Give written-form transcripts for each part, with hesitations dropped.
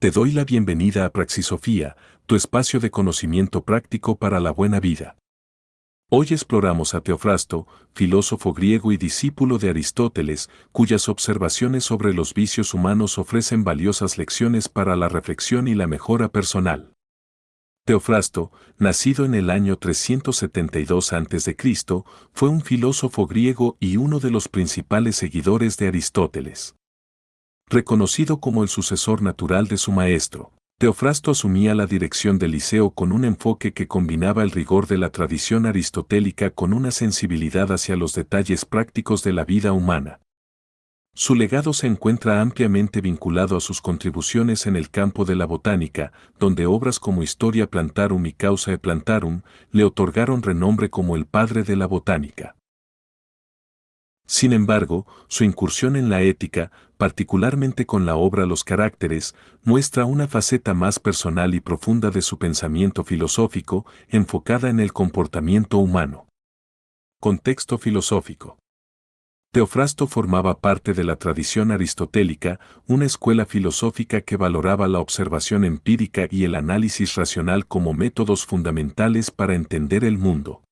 Te doy la bienvenida a Praxisofía, tu espacio de conocimiento práctico para la buena vida. Hoy exploramos a Teofrasto, filósofo griego y discípulo de Aristóteles, cuyas observaciones sobre los vicios humanos ofrecen valiosas lecciones para la reflexión y la mejora personal. Teofrasto, nacido en el año 372 a.C., fue un filósofo griego y uno de los principales seguidores de Aristóteles. Reconocido como el sucesor natural de su maestro, Teofrasto asumía la dirección del Liceo con un enfoque que combinaba el rigor de la tradición aristotélica con una sensibilidad hacia los detalles prácticos de la vida humana. Su legado se encuentra ampliamente vinculado a sus contribuciones en el campo de la botánica, donde obras como Historia Plantarum y Causae Plantarum le otorgaron renombre como el padre de la botánica. Sin embargo, su incursión en la ética, particularmente con la obra Los Caracteres, muestra una faceta más personal y profunda de su pensamiento filosófico, enfocada en el comportamiento humano. Contexto filosófico. Teofrasto formaba parte de la tradición aristotélica, una escuela filosófica que valoraba la observación empírica y el análisis racional como métodos fundamentales para entender el mundo.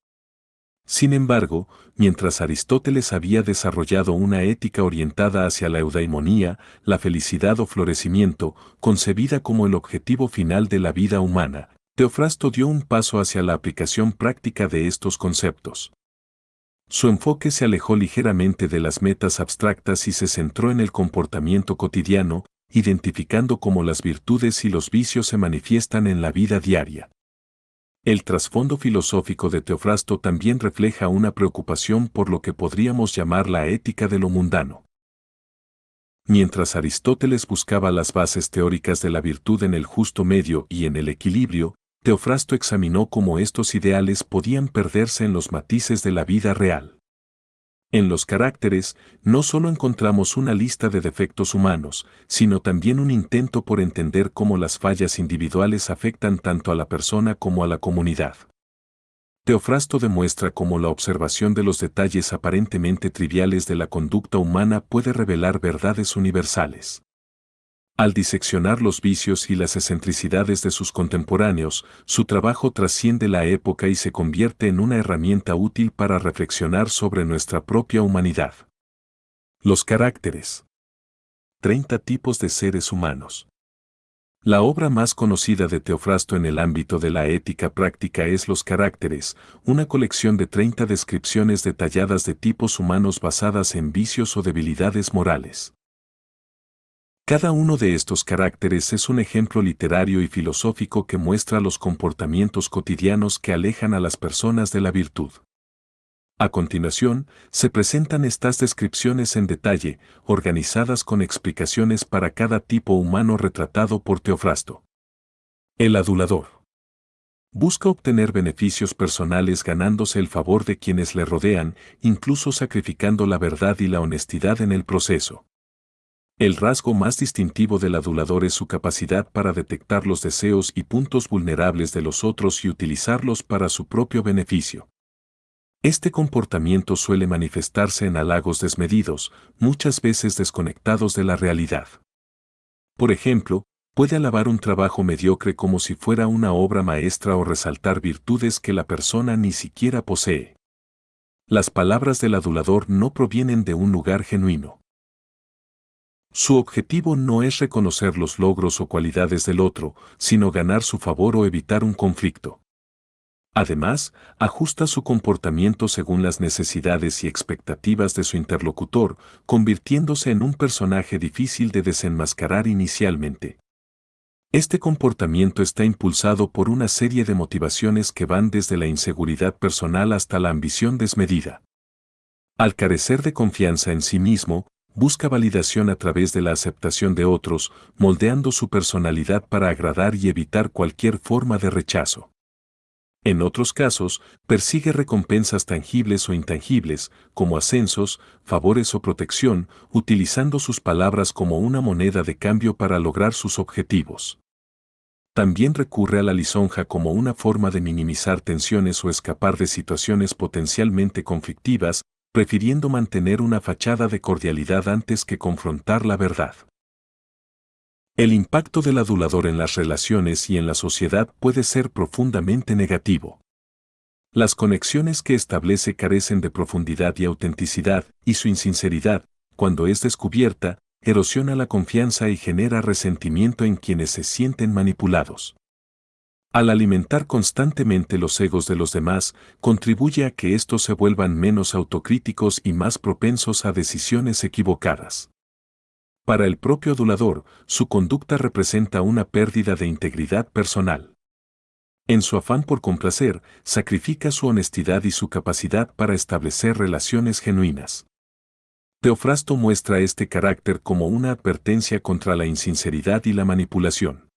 Sin embargo, mientras Aristóteles había desarrollado una ética orientada hacia la eudaimonía, la felicidad o florecimiento, concebida como el objetivo final de la vida humana, Teofrasto dio un paso hacia la aplicación práctica de estos conceptos. Su enfoque se alejó ligeramente de las metas abstractas y se centró en el comportamiento cotidiano, identificando cómo las virtudes y los vicios se manifiestan en la vida diaria. El trasfondo filosófico de Teofrasto también refleja una preocupación por lo que podríamos llamar la ética de lo mundano. Mientras Aristóteles buscaba las bases teóricas de la virtud en el justo medio y en el equilibrio, Teofrasto examinó cómo estos ideales podían perderse en los matices de la vida real. En Los Caracteres, no solo encontramos una lista de defectos humanos, sino también un intento por entender cómo las fallas individuales afectan tanto a la persona como a la comunidad. Teofrasto demuestra cómo la observación de los detalles aparentemente triviales de la conducta humana puede revelar verdades universales. Al diseccionar los vicios y las excentricidades de sus contemporáneos, su trabajo trasciende la época y se convierte en una herramienta útil para reflexionar sobre nuestra propia humanidad. Los caracteres. 30 tipos de seres humanos. La obra más conocida de Teofrasto en el ámbito de la ética práctica es Los Caracteres, una colección de 30 descripciones detalladas de tipos humanos basadas en vicios o debilidades morales. Cada uno de estos caracteres es un ejemplo literario y filosófico que muestra los comportamientos cotidianos que alejan a las personas de la virtud. A continuación, se presentan estas descripciones en detalle, organizadas con explicaciones para cada tipo humano retratado por Teofrasto. El adulador. Busca obtener beneficios personales ganándose el favor de quienes le rodean, incluso sacrificando la verdad y la honestidad en el proceso. El rasgo más distintivo del adulador es su capacidad para detectar los deseos y puntos vulnerables de los otros y utilizarlos para su propio beneficio. Este comportamiento suele manifestarse en halagos desmedidos, muchas veces desconectados de la realidad. Por ejemplo, puede alabar un trabajo mediocre como si fuera una obra maestra o resaltar virtudes que la persona ni siquiera posee. Las palabras del adulador no provienen de un lugar genuino. Su objetivo no es reconocer los logros o cualidades del otro, sino ganar su favor o evitar un conflicto. Además, ajusta su comportamiento según las necesidades y expectativas de su interlocutor, convirtiéndose en un personaje difícil de desenmascarar inicialmente. Este comportamiento está impulsado por una serie de motivaciones que van desde la inseguridad personal hasta la ambición desmedida. Al carecer de confianza en sí mismo, busca validación a través de la aceptación de otros, moldeando su personalidad para agradar y evitar cualquier forma de rechazo. En otros casos, persigue recompensas tangibles o intangibles, como ascensos, favores o protección, utilizando sus palabras como una moneda de cambio para lograr sus objetivos. También recurre a la lisonja como una forma de minimizar tensiones o escapar de situaciones potencialmente conflictivas, prefiriendo mantener una fachada de cordialidad antes que confrontar la verdad. El impacto del adulador en las relaciones y en la sociedad puede ser profundamente negativo. Las conexiones que establece carecen de profundidad y autenticidad, y su insinceridad, cuando es descubierta, erosiona la confianza y genera resentimiento en quienes se sienten manipulados. Al alimentar constantemente los egos de los demás, contribuye a que estos se vuelvan menos autocríticos y más propensos a decisiones equivocadas. Para el propio adulador, su conducta representa una pérdida de integridad personal. En su afán por complacer, sacrifica su honestidad y su capacidad para establecer relaciones genuinas. Teofrasto muestra este carácter como una advertencia contra la insinceridad y la manipulación.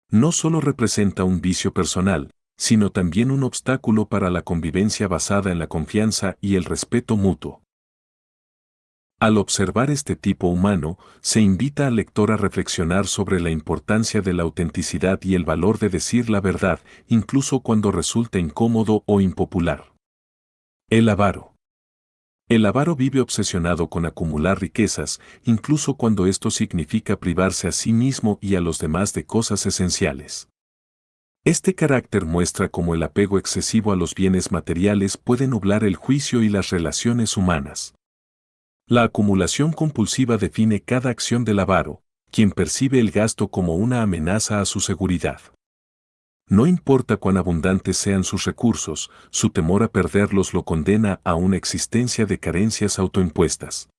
No solo representa un vicio personal, sino también un obstáculo para la convivencia basada en la confianza y el respeto mutuo. Al observar este tipo humano, se invita al lector a reflexionar sobre la importancia de la autenticidad y el valor de decir la verdad, incluso cuando resulta incómodo o impopular. El avaro. El avaro vive obsesionado con acumular riquezas, incluso cuando esto significa privarse a sí mismo y a los demás de cosas esenciales. Este carácter muestra cómo el apego excesivo a los bienes materiales puede nublar el juicio y las relaciones humanas. La acumulación compulsiva define cada acción del avaro, quien percibe el gasto como una amenaza a su seguridad. No importa cuán abundantes sean sus recursos, su temor a perderlos lo condena a una existencia de carencias autoimpuestas.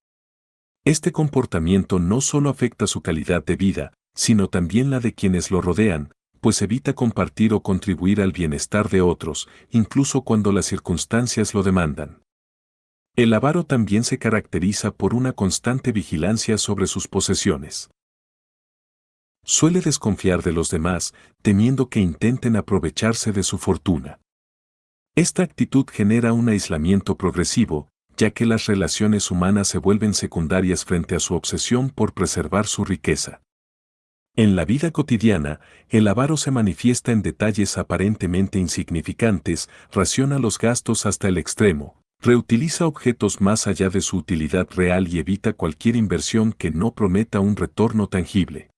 Este comportamiento no solo afecta su calidad de vida, sino también la de quienes lo rodean, pues evita compartir o contribuir al bienestar de otros, incluso cuando las circunstancias lo demandan. El avaro también se caracteriza por una constante vigilancia sobre sus posesiones. Suele desconfiar de los demás, temiendo que intenten aprovecharse de su fortuna. Esta actitud genera un aislamiento progresivo, ya que las relaciones humanas se vuelven secundarias frente a su obsesión por preservar su riqueza. En la vida cotidiana, el avaro se manifiesta en detalles aparentemente insignificantes, raciona los gastos hasta el extremo, reutiliza objetos más allá de su utilidad real y evita cualquier inversión que no prometa un retorno tangible.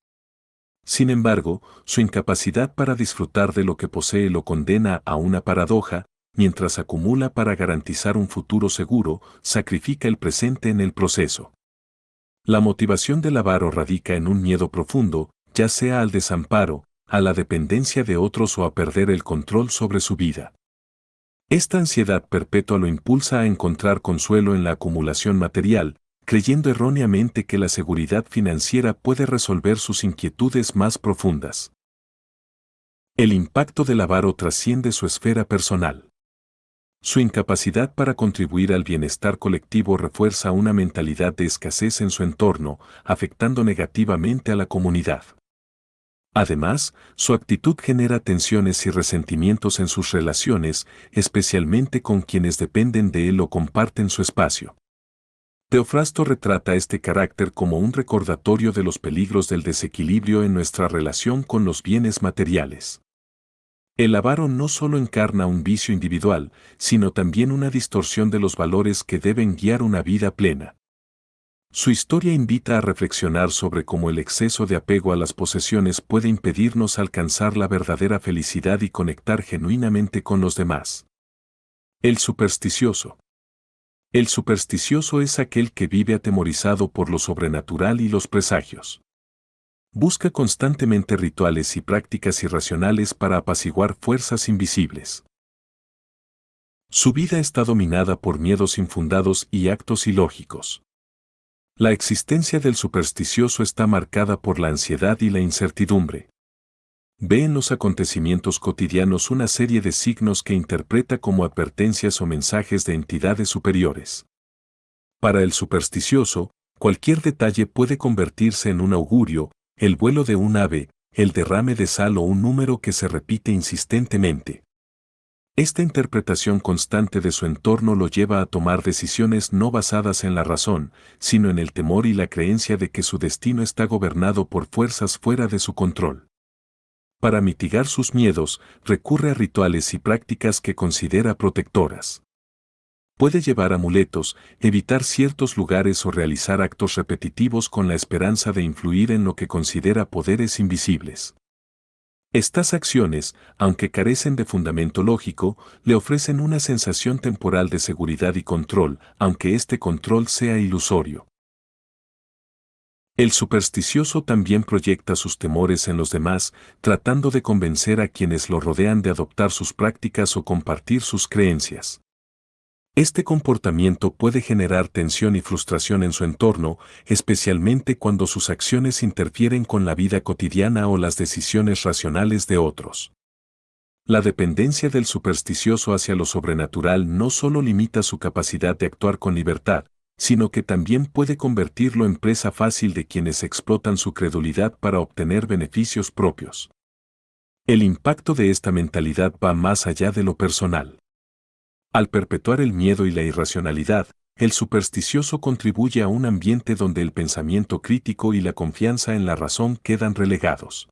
Sin embargo, su incapacidad para disfrutar de lo que posee lo condena a una paradoja, mientras acumula para garantizar un futuro seguro, sacrifica el presente en el proceso. La motivación del avaro radica en un miedo profundo, ya sea al desamparo, a la dependencia de otros o a perder el control sobre su vida. Esta ansiedad perpetua lo impulsa a encontrar consuelo en la acumulación material, creyendo erróneamente que la seguridad financiera puede resolver sus inquietudes más profundas. El impacto del avaro trasciende su esfera personal. Su incapacidad para contribuir al bienestar colectivo refuerza una mentalidad de escasez en su entorno, afectando negativamente a la comunidad. Además, su actitud genera tensiones y resentimientos en sus relaciones, especialmente con quienes dependen de él o comparten su espacio. Teofrasto retrata este carácter como un recordatorio de los peligros del desequilibrio en nuestra relación con los bienes materiales. El avaro no solo encarna un vicio individual, sino también una distorsión de los valores que deben guiar una vida plena. Su historia invita a reflexionar sobre cómo el exceso de apego a las posesiones puede impedirnos alcanzar la verdadera felicidad y conectar genuinamente con los demás. El supersticioso. El supersticioso es aquel que vive atemorizado por lo sobrenatural y los presagios. Busca constantemente rituales y prácticas irracionales para apaciguar fuerzas invisibles. Su vida está dominada por miedos infundados y actos ilógicos. La existencia del supersticioso está marcada por la ansiedad y la incertidumbre. Ve en los acontecimientos cotidianos una serie de signos que interpreta como advertencias o mensajes de entidades superiores. Para el supersticioso, cualquier detalle puede convertirse en un augurio, el vuelo de un ave, el derrame de sal o un número que se repite insistentemente. Esta interpretación constante de su entorno lo lleva a tomar decisiones no basadas en la razón, sino en el temor y la creencia de que su destino está gobernado por fuerzas fuera de su control. Para mitigar sus miedos, recurre a rituales y prácticas que considera protectoras. Puede llevar amuletos, evitar ciertos lugares o realizar actos repetitivos con la esperanza de influir en lo que considera poderes invisibles. Estas acciones, aunque carecen de fundamento lógico, le ofrecen una sensación temporal de seguridad y control, aunque este control sea ilusorio. El supersticioso también proyecta sus temores en los demás, tratando de convencer a quienes lo rodean de adoptar sus prácticas o compartir sus creencias. Este comportamiento puede generar tensión y frustración en su entorno, especialmente cuando sus acciones interfieren con la vida cotidiana o las decisiones racionales de otros. La dependencia del supersticioso hacia lo sobrenatural no solo limita su capacidad de actuar con libertad, sino que también puede convertirlo en presa fácil de quienes explotan su credulidad para obtener beneficios propios. El impacto de esta mentalidad va más allá de lo personal. Al perpetuar el miedo y la irracionalidad, el supersticioso contribuye a un ambiente donde el pensamiento crítico y la confianza en la razón quedan relegados.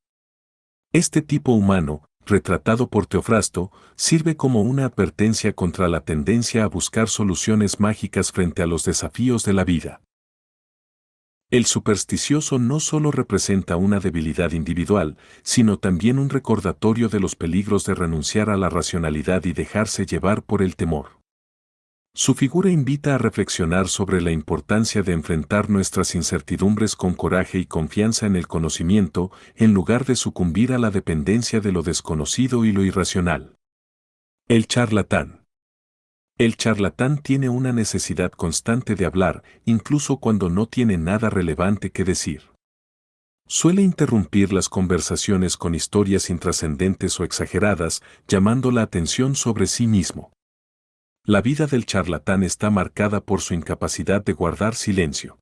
Este tipo humano, retratado por Teofrasto, sirve como una advertencia contra la tendencia a buscar soluciones mágicas frente a los desafíos de la vida. El supersticioso no solo representa una debilidad individual, sino también un recordatorio de los peligros de renunciar a la racionalidad y dejarse llevar por el temor. Su figura invita a reflexionar sobre la importancia de enfrentar nuestras incertidumbres con coraje y confianza en el conocimiento, en lugar de sucumbir a la dependencia de lo desconocido y lo irracional. El charlatán. El charlatán tiene una necesidad constante de hablar, incluso cuando no tiene nada relevante que decir. Suele interrumpir las conversaciones con historias intrascendentes o exageradas, llamando la atención sobre sí mismo. La vida del charlatán está marcada por su incapacidad de guardar silencio.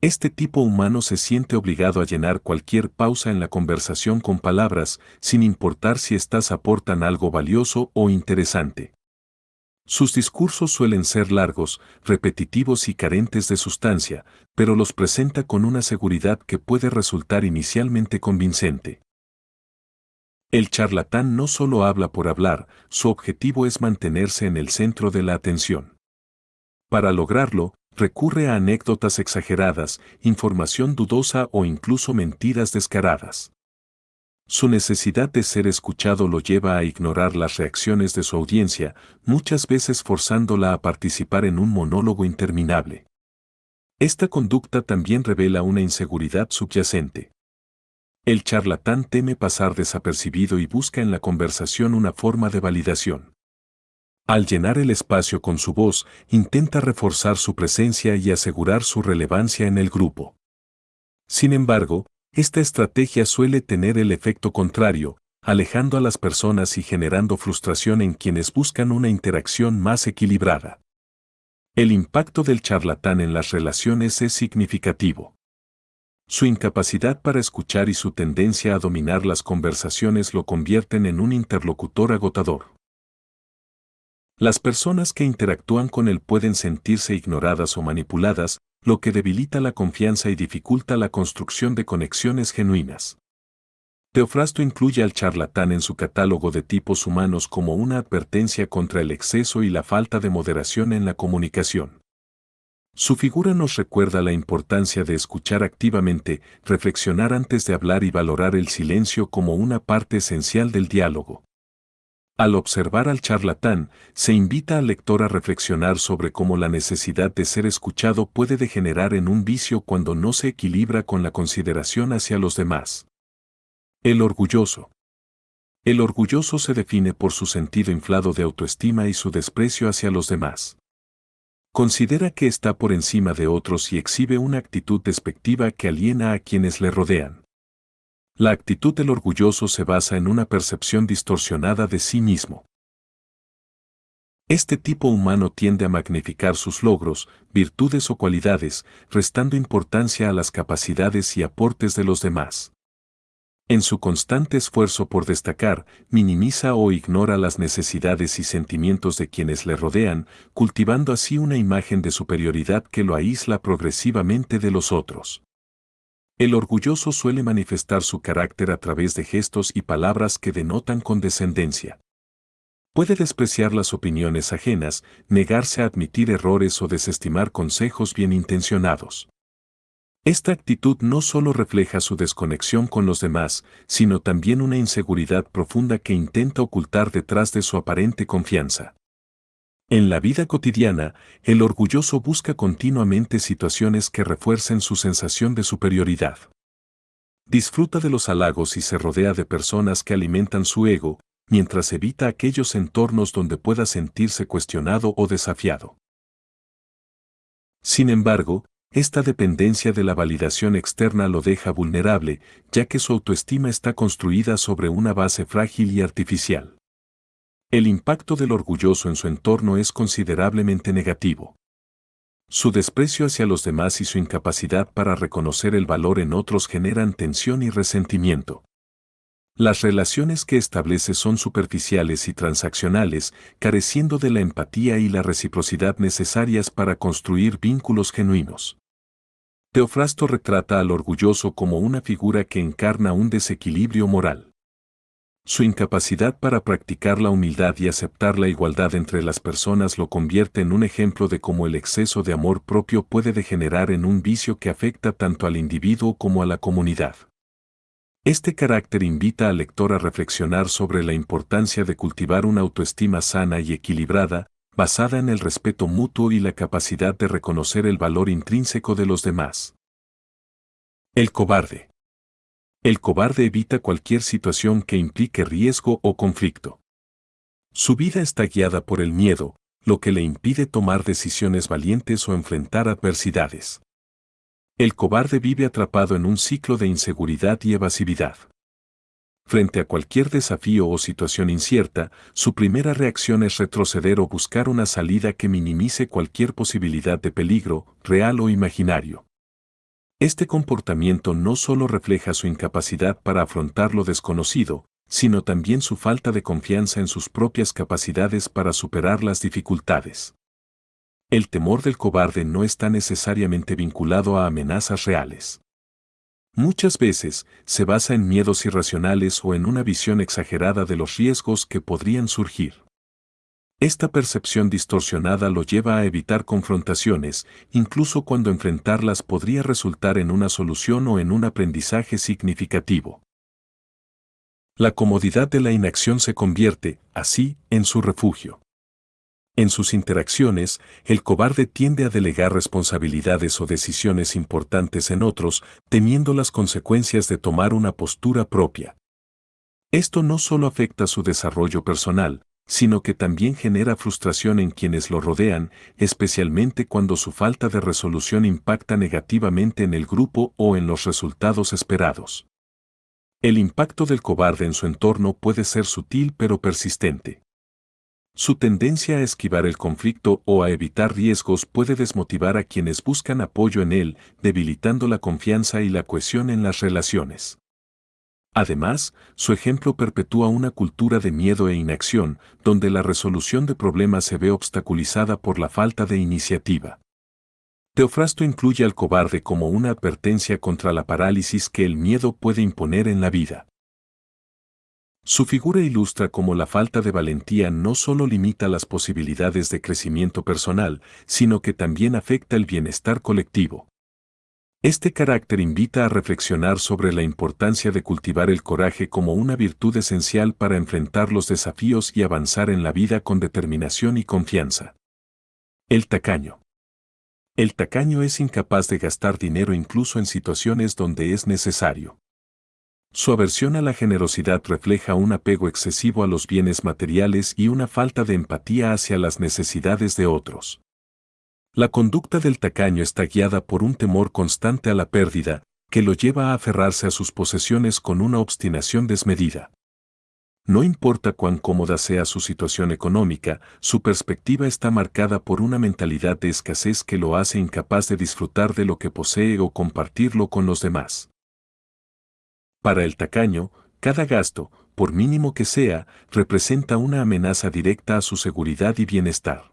Este tipo humano se siente obligado a llenar cualquier pausa en la conversación con palabras, sin importar si éstas aportan algo valioso o interesante. Sus discursos suelen ser largos, repetitivos y carentes de sustancia, pero los presenta con una seguridad que puede resultar inicialmente convincente. El charlatán no solo habla por hablar, su objetivo es mantenerse en el centro de la atención. Para lograrlo, recurre a anécdotas exageradas, información dudosa o incluso mentiras descaradas. Su necesidad de ser escuchado lo lleva a ignorar las reacciones de su audiencia, muchas veces forzándola a participar en un monólogo interminable. Esta conducta también revela una inseguridad subyacente. El charlatán teme pasar desapercibido y busca en la conversación una forma de validación. Al llenar el espacio con su voz, intenta reforzar su presencia y asegurar su relevancia en el grupo. Sin embargo, esta estrategia suele tener el efecto contrario, alejando a las personas y generando frustración en quienes buscan una interacción más equilibrada. El impacto del charlatán en las relaciones es significativo. Su incapacidad para escuchar y su tendencia a dominar las conversaciones lo convierten en un interlocutor agotador. Las personas que interactúan con él pueden sentirse ignoradas o manipuladas, lo que debilita la confianza y dificulta la construcción de conexiones genuinas. Teofrasto incluye al charlatán en su catálogo de tipos humanos como una advertencia contra el exceso y la falta de moderación en la comunicación. Su figura nos recuerda la importancia de escuchar activamente, reflexionar antes de hablar y valorar el silencio como una parte esencial del diálogo. Al observar al charlatán, se invita al lector a reflexionar sobre cómo la necesidad de ser escuchado puede degenerar en un vicio cuando no se equilibra con la consideración hacia los demás. El orgulloso. El orgulloso se define por su sentido inflado de autoestima y su desprecio hacia los demás. Considera que está por encima de otros y exhibe una actitud despectiva que aliena a quienes le rodean. La actitud del orgulloso se basa en una percepción distorsionada de sí mismo. Este tipo humano tiende a magnificar sus logros, virtudes o cualidades, restando importancia a las capacidades y aportes de los demás. En su constante esfuerzo por destacar, minimiza o ignora las necesidades y sentimientos de quienes le rodean, cultivando así una imagen de superioridad que lo aísla progresivamente de los otros. El orgulloso suele manifestar su carácter a través de gestos y palabras que denotan condescendencia. Puede despreciar las opiniones ajenas, negarse a admitir errores o desestimar consejos bien intencionados. Esta actitud no solo refleja su desconexión con los demás, sino también una inseguridad profunda que intenta ocultar detrás de su aparente confianza. En la vida cotidiana, el orgulloso busca continuamente situaciones que refuercen su sensación de superioridad. Disfruta de los halagos y se rodea de personas que alimentan su ego, mientras evita aquellos entornos donde pueda sentirse cuestionado o desafiado. Sin embargo, esta dependencia de la validación externa lo deja vulnerable, ya que su autoestima está construida sobre una base frágil y artificial. El impacto del orgulloso en su entorno es considerablemente negativo. Su desprecio hacia los demás y su incapacidad para reconocer el valor en otros generan tensión y resentimiento. Las relaciones que establece son superficiales y transaccionales, careciendo de la empatía y la reciprocidad necesarias para construir vínculos genuinos. Teofrasto retrata al orgulloso como una figura que encarna un desequilibrio moral. Su incapacidad para practicar la humildad y aceptar la igualdad entre las personas lo convierte en un ejemplo de cómo el exceso de amor propio puede degenerar en un vicio que afecta tanto al individuo como a la comunidad. Este carácter invita al lector a reflexionar sobre la importancia de cultivar una autoestima sana y equilibrada, basada en el respeto mutuo y la capacidad de reconocer el valor intrínseco de los demás. El cobarde. El cobarde evita cualquier situación que implique riesgo o conflicto. Su vida está guiada por el miedo, lo que le impide tomar decisiones valientes o enfrentar adversidades. El cobarde vive atrapado en un ciclo de inseguridad y evasividad. Frente a cualquier desafío o situación incierta, su primera reacción es retroceder o buscar una salida que minimice cualquier posibilidad de peligro, real o imaginario. Este comportamiento no solo refleja su incapacidad para afrontar lo desconocido, sino también su falta de confianza en sus propias capacidades para superar las dificultades. El temor del cobarde no está necesariamente vinculado a amenazas reales. Muchas veces, se basa en miedos irracionales o en una visión exagerada de los riesgos que podrían surgir. Esta percepción distorsionada lo lleva a evitar confrontaciones, incluso cuando enfrentarlas podría resultar en una solución o en un aprendizaje significativo. La comodidad de la inacción se convierte, así, en su refugio. En sus interacciones, el cobarde tiende a delegar responsabilidades o decisiones importantes en otros, temiendo las consecuencias de tomar una postura propia. Esto no solo afecta su desarrollo personal, sino que también genera frustración en quienes lo rodean, especialmente cuando su falta de resolución impacta negativamente en el grupo o en los resultados esperados. El impacto del cobarde en su entorno puede ser sutil pero persistente. Su tendencia a esquivar el conflicto o a evitar riesgos puede desmotivar a quienes buscan apoyo en él, debilitando la confianza y la cohesión en las relaciones. Además, su ejemplo perpetúa una cultura de miedo e inacción, donde la resolución de problemas se ve obstaculizada por la falta de iniciativa. Teofrasto incluye al cobarde como una advertencia contra la parálisis que el miedo puede imponer en la vida. Su figura ilustra cómo la falta de valentía no solo limita las posibilidades de crecimiento personal, sino que también afecta el bienestar colectivo. Este carácter invita a reflexionar sobre la importancia de cultivar el coraje como una virtud esencial para enfrentar los desafíos y avanzar en la vida con determinación y confianza. El tacaño. El tacaño es incapaz de gastar dinero incluso en situaciones donde es necesario. Su aversión a la generosidad refleja un apego excesivo a los bienes materiales y una falta de empatía hacia las necesidades de otros. La conducta del tacaño está guiada por un temor constante a la pérdida, que lo lleva a aferrarse a sus posesiones con una obstinación desmedida. No importa cuán cómoda sea su situación económica, su perspectiva está marcada por una mentalidad de escasez que lo hace incapaz de disfrutar de lo que posee o compartirlo con los demás. Para el tacaño, cada gasto, por mínimo que sea, representa una amenaza directa a su seguridad y bienestar.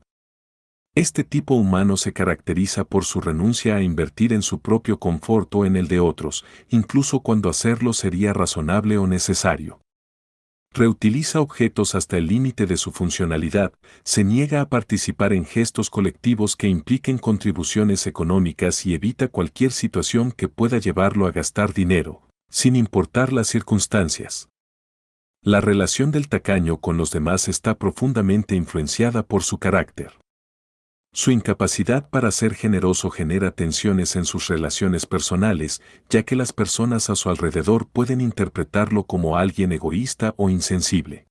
Este tipo humano se caracteriza por su renuncia a invertir en su propio confort o en el de otros, incluso cuando hacerlo sería razonable o necesario. Reutiliza objetos hasta el límite de su funcionalidad, se niega a participar en gestos colectivos que impliquen contribuciones económicas y evita cualquier situación que pueda llevarlo a gastar dinero, sin importar las circunstancias. La relación del tacaño con los demás está profundamente influenciada por su carácter. Su incapacidad para ser generoso genera tensiones en sus relaciones personales, ya que las personas a su alrededor pueden interpretarlo como alguien egoísta o insensible.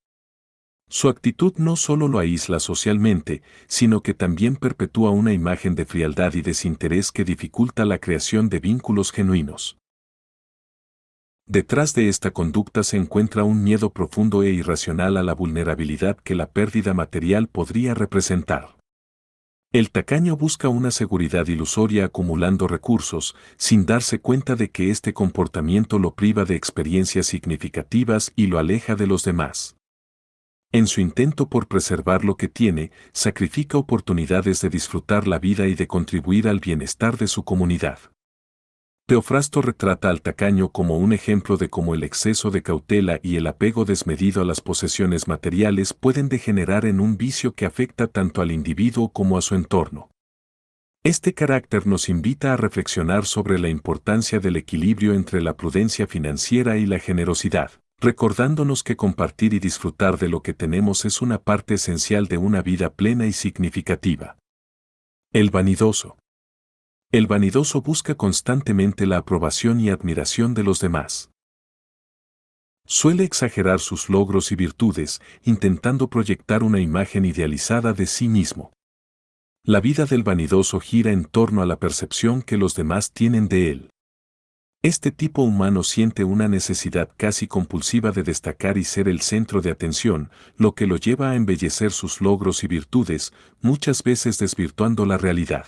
Su actitud no solo lo aísla socialmente, sino que también perpetúa una imagen de frialdad y desinterés que dificulta la creación de vínculos genuinos. Detrás de esta conducta se encuentra un miedo profundo e irracional a la vulnerabilidad que la pérdida material podría representar. El tacaño busca una seguridad ilusoria acumulando recursos, sin darse cuenta de que este comportamiento lo priva de experiencias significativas y lo aleja de los demás. En su intento por preservar lo que tiene, sacrifica oportunidades de disfrutar la vida y de contribuir al bienestar de su comunidad. Teofrasto retrata al tacaño como un ejemplo de cómo el exceso de cautela y el apego desmedido a las posesiones materiales pueden degenerar en un vicio que afecta tanto al individuo como a su entorno. Este carácter nos invita a reflexionar sobre la importancia del equilibrio entre la prudencia financiera y la generosidad, recordándonos que compartir y disfrutar de lo que tenemos es una parte esencial de una vida plena y significativa. El vanidoso. El vanidoso busca constantemente la aprobación y admiración de los demás. Suele exagerar sus logros y virtudes, intentando proyectar una imagen idealizada de sí mismo. La vida del vanidoso gira en torno a la percepción que los demás tienen de él. Este tipo humano siente una necesidad casi compulsiva de destacar y ser el centro de atención, lo que lo lleva a embellecer sus logros y virtudes, muchas veces desvirtuando la realidad.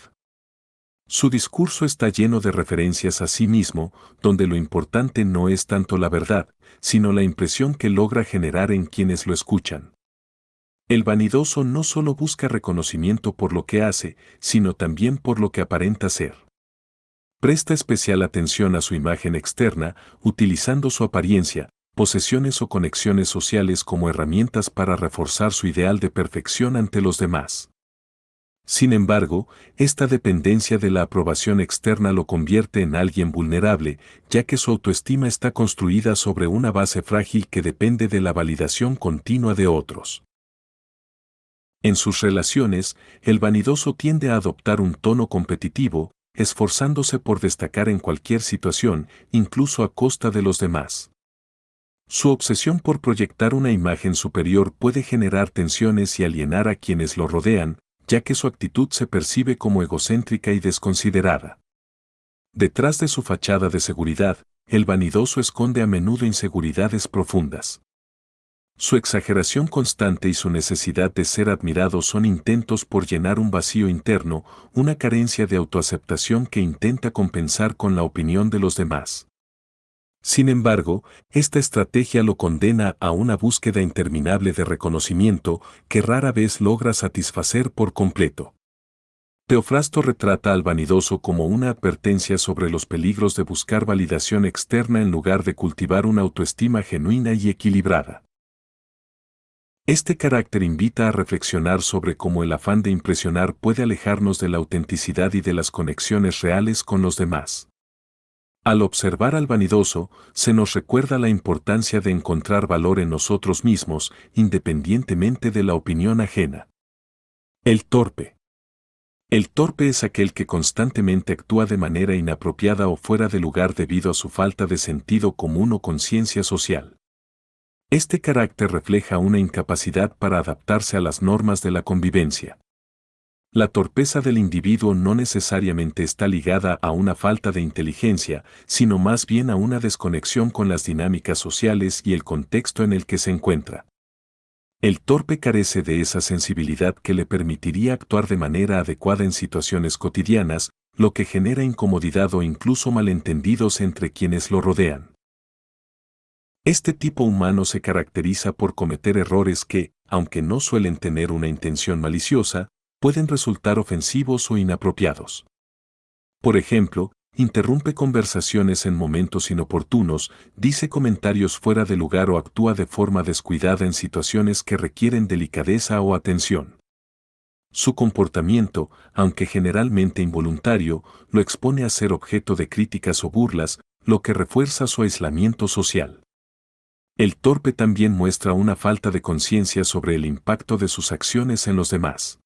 Su discurso está lleno de referencias a sí mismo, donde lo importante no es tanto la verdad, sino la impresión que logra generar en quienes lo escuchan. El vanidoso no solo busca reconocimiento por lo que hace, sino también por lo que aparenta ser. Presta especial atención a su imagen externa, utilizando su apariencia, posesiones o conexiones sociales como herramientas para reforzar su ideal de perfección ante los demás. Sin embargo, esta dependencia de la aprobación externa lo convierte en alguien vulnerable, ya que su autoestima está construida sobre una base frágil que depende de la validación continua de otros. En sus relaciones, el vanidoso tiende a adoptar un tono competitivo, esforzándose por destacar en cualquier situación, incluso a costa de los demás. Su obsesión por proyectar una imagen superior puede generar tensiones y alienar a quienes lo rodean, ya que su actitud se percibe como egocéntrica y desconsiderada. Detrás de su fachada de seguridad, el vanidoso esconde a menudo inseguridades profundas. Su exageración constante y su necesidad de ser admirado son intentos por llenar un vacío interno, una carencia de autoaceptación que intenta compensar con la opinión de los demás. Sin embargo, esta estrategia lo condena a una búsqueda interminable de reconocimiento que rara vez logra satisfacer por completo. Teofrasto retrata al vanidoso como una advertencia sobre los peligros de buscar validación externa en lugar de cultivar una autoestima genuina y equilibrada. Este carácter invita a reflexionar sobre cómo el afán de impresionar puede alejarnos de la autenticidad y de las conexiones reales con los demás. Al observar al vanidoso, se nos recuerda la importancia de encontrar valor en nosotros mismos, independientemente de la opinión ajena. El torpe. El torpe es aquel que constantemente actúa de manera inapropiada o fuera de lugar debido a su falta de sentido común o conciencia social. Este carácter refleja una incapacidad para adaptarse a las normas de la convivencia. La torpeza del individuo no necesariamente está ligada a una falta de inteligencia, sino más bien a una desconexión con las dinámicas sociales y el contexto en el que se encuentra. El torpe carece de esa sensibilidad que le permitiría actuar de manera adecuada en situaciones cotidianas, lo que genera incomodidad o incluso malentendidos entre quienes lo rodean. Este tipo humano se caracteriza por cometer errores que, aunque no suelen tener una intención maliciosa, pueden resultar ofensivos o inapropiados. Por ejemplo, interrumpe conversaciones en momentos inoportunos, dice comentarios fuera de lugar o actúa de forma descuidada en situaciones que requieren delicadeza o atención. Su comportamiento, aunque generalmente involuntario, lo expone a ser objeto de críticas o burlas, lo que refuerza su aislamiento social. El torpe también muestra una falta de conciencia sobre el impacto de sus acciones en los demás.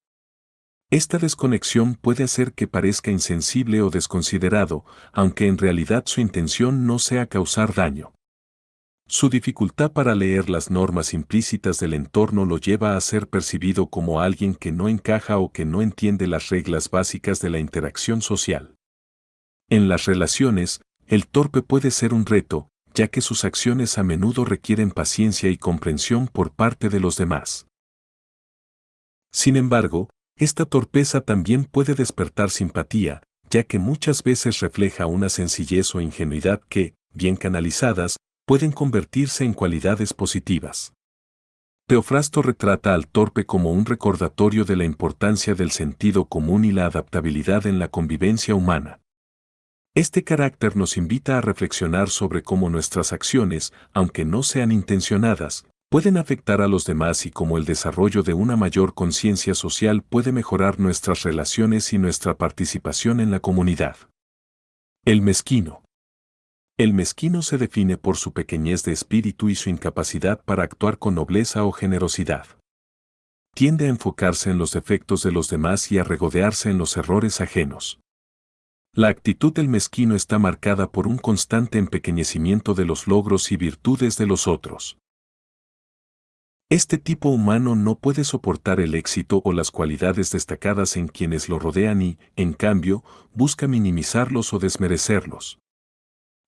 Esta desconexión puede hacer que parezca insensible o desconsiderado, aunque en realidad su intención no sea causar daño. Su dificultad para leer las normas implícitas del entorno lo lleva a ser percibido como alguien que no encaja o que no entiende las reglas básicas de la interacción social. En las relaciones, el torpe puede ser un reto, ya que sus acciones a menudo requieren paciencia y comprensión por parte de los demás. Sin embargo, esta torpeza también puede despertar simpatía, ya que muchas veces refleja una sencillez o ingenuidad que, bien canalizadas, pueden convertirse en cualidades positivas. Teofrasto retrata al torpe como un recordatorio de la importancia del sentido común y la adaptabilidad en la convivencia humana. Este carácter nos invita a reflexionar sobre cómo nuestras acciones, aunque no sean intencionadas, pueden afectar a los demás y cómo el desarrollo de una mayor conciencia social puede mejorar nuestras relaciones y nuestra participación en la comunidad. El mezquino. El mezquino se define por su pequeñez de espíritu y su incapacidad para actuar con nobleza o generosidad. Tiende a enfocarse en los defectos de los demás y a regodearse en los errores ajenos. La actitud del mezquino está marcada por un constante empequeñecimiento de los logros y virtudes de los otros. Este tipo humano no puede soportar el éxito o las cualidades destacadas en quienes lo rodean y, en cambio, busca minimizarlos o desmerecerlos.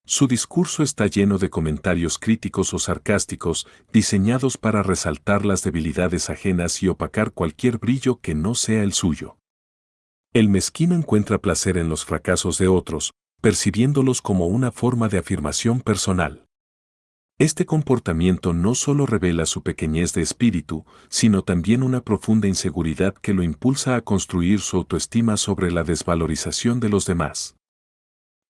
Su discurso está lleno de comentarios críticos o sarcásticos, diseñados para resaltar las debilidades ajenas y opacar cualquier brillo que no sea el suyo. El mezquino encuentra placer en los fracasos de otros, percibiéndolos como una forma de afirmación personal. Este comportamiento no solo revela su pequeñez de espíritu, sino también una profunda inseguridad que lo impulsa a construir su autoestima sobre la desvalorización de los demás.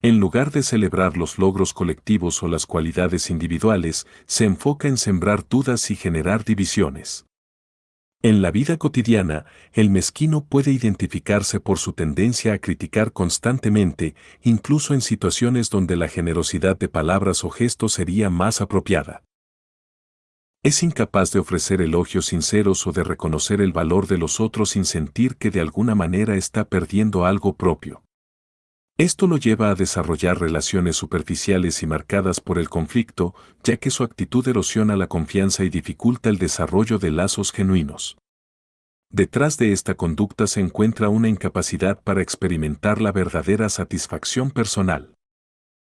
En lugar de celebrar los logros colectivos o las cualidades individuales, se enfoca en sembrar dudas y generar divisiones. En la vida cotidiana, el mezquino puede identificarse por su tendencia a criticar constantemente, incluso en situaciones donde la generosidad de palabras o gestos sería más apropiada. Es incapaz de ofrecer elogios sinceros o de reconocer el valor de los otros sin sentir que de alguna manera está perdiendo algo propio. Esto lo lleva a desarrollar relaciones superficiales y marcadas por el conflicto, ya que su actitud erosiona la confianza y dificulta el desarrollo de lazos genuinos. Detrás de esta conducta se encuentra una incapacidad para experimentar la verdadera satisfacción personal.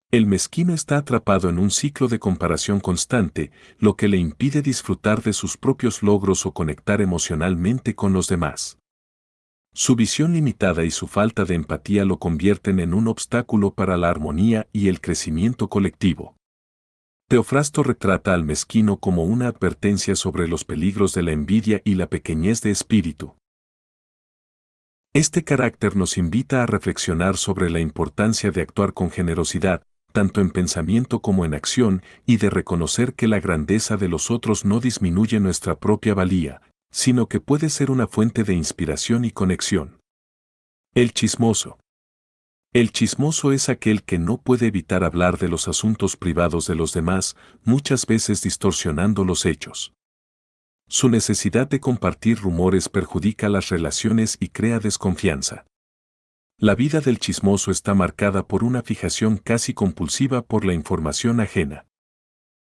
El mezquino está atrapado en un ciclo de comparación constante, lo que le impide disfrutar de sus propios logros o conectar emocionalmente con los demás. Su visión limitada y su falta de empatía lo convierten en un obstáculo para la armonía y el crecimiento colectivo. Teofrasto retrata al mezquino como una advertencia sobre los peligros de la envidia y la pequeñez de espíritu. Este carácter nos invita a reflexionar sobre la importancia de actuar con generosidad, tanto en pensamiento como en acción, y de reconocer que la grandeza de los otros no disminuye nuestra propia valía, sino que puede ser una fuente de inspiración y conexión. El chismoso. El chismoso es aquel que no puede evitar hablar de los asuntos privados de los demás, muchas veces distorsionando los hechos. Su necesidad de compartir rumores perjudica las relaciones y crea desconfianza. La vida del chismoso está marcada por una fijación casi compulsiva por la información ajena.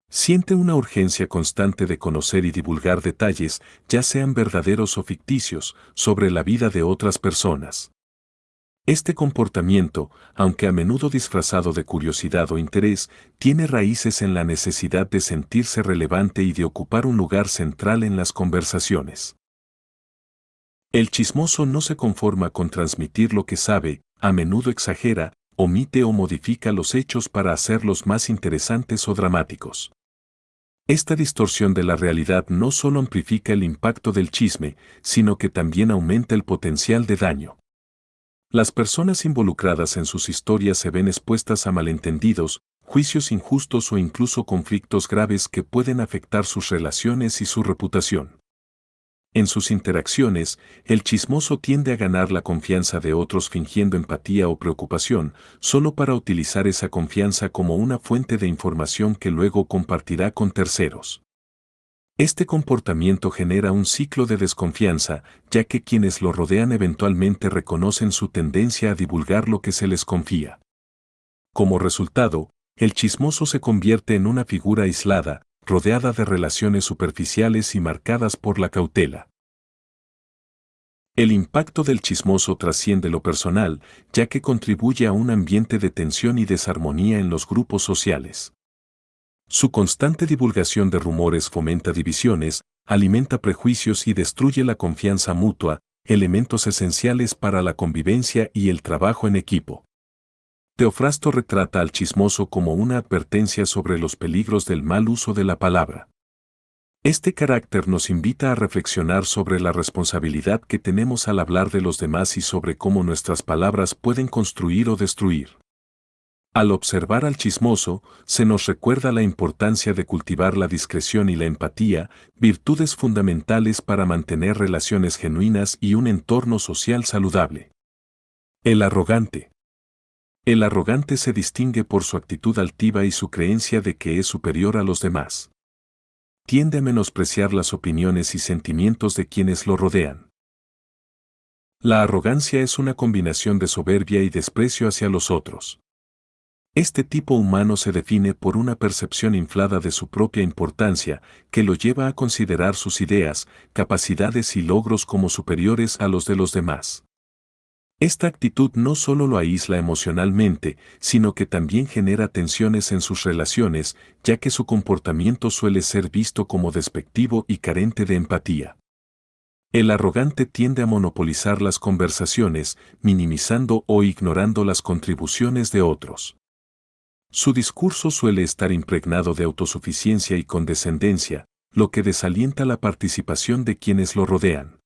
Siente una urgencia constante de conocer y divulgar detalles, ya sean verdaderos o ficticios, sobre la vida de otras personas. Este comportamiento, aunque a menudo disfrazado de curiosidad o interés, tiene raíces en la necesidad de sentirse relevante y de ocupar un lugar central en las conversaciones. El chismoso no se conforma con transmitir lo que sabe, a menudo exagera, omite o modifica los hechos para hacerlos más interesantes o dramáticos. Esta distorsión de la realidad no solo amplifica el impacto del chisme, sino que también aumenta el potencial de daño. Las personas involucradas en sus historias se ven expuestas a malentendidos, juicios injustos o incluso conflictos graves que pueden afectar sus relaciones y su reputación. En sus interacciones, el chismoso tiende a ganar la confianza de otros fingiendo empatía o preocupación, solo para utilizar esa confianza como una fuente de información que luego compartirá con terceros. Este comportamiento genera un ciclo de desconfianza, ya que quienes lo rodean eventualmente reconocen su tendencia a divulgar lo que se les confía. Como resultado, el chismoso se convierte en una figura aislada, rodeada de relaciones superficiales y marcadas por la cautela. El impacto del chismoso trasciende lo personal, ya que contribuye a un ambiente de tensión y desarmonía en los grupos sociales. Su constante divulgación de rumores fomenta divisiones, alimenta prejuicios y destruye la confianza mutua, elementos esenciales para la convivencia y el trabajo en equipo. Teofrasto retrata al chismoso como una advertencia sobre los peligros del mal uso de la palabra. Este carácter nos invita a reflexionar sobre la responsabilidad que tenemos al hablar de los demás y sobre cómo nuestras palabras pueden construir o destruir. Al observar al chismoso, se nos recuerda la importancia de cultivar la discreción y la empatía, virtudes fundamentales para mantener relaciones genuinas y un entorno social saludable. El arrogante. El arrogante se distingue por su actitud altiva y su creencia de que es superior a los demás. Tiende a menospreciar las opiniones y sentimientos de quienes lo rodean. La arrogancia es una combinación de soberbia y desprecio hacia los otros. Este tipo humano se define por una percepción inflada de su propia importancia, que lo lleva a considerar sus ideas, capacidades y logros como superiores a los de los demás. Esta actitud no solo lo aísla emocionalmente, sino que también genera tensiones en sus relaciones, ya que su comportamiento suele ser visto como despectivo y carente de empatía. El arrogante tiende a monopolizar las conversaciones, minimizando o ignorando las contribuciones de otros. Su discurso suele estar impregnado de autosuficiencia y condescendencia, lo que desalienta la participación de quienes lo rodean.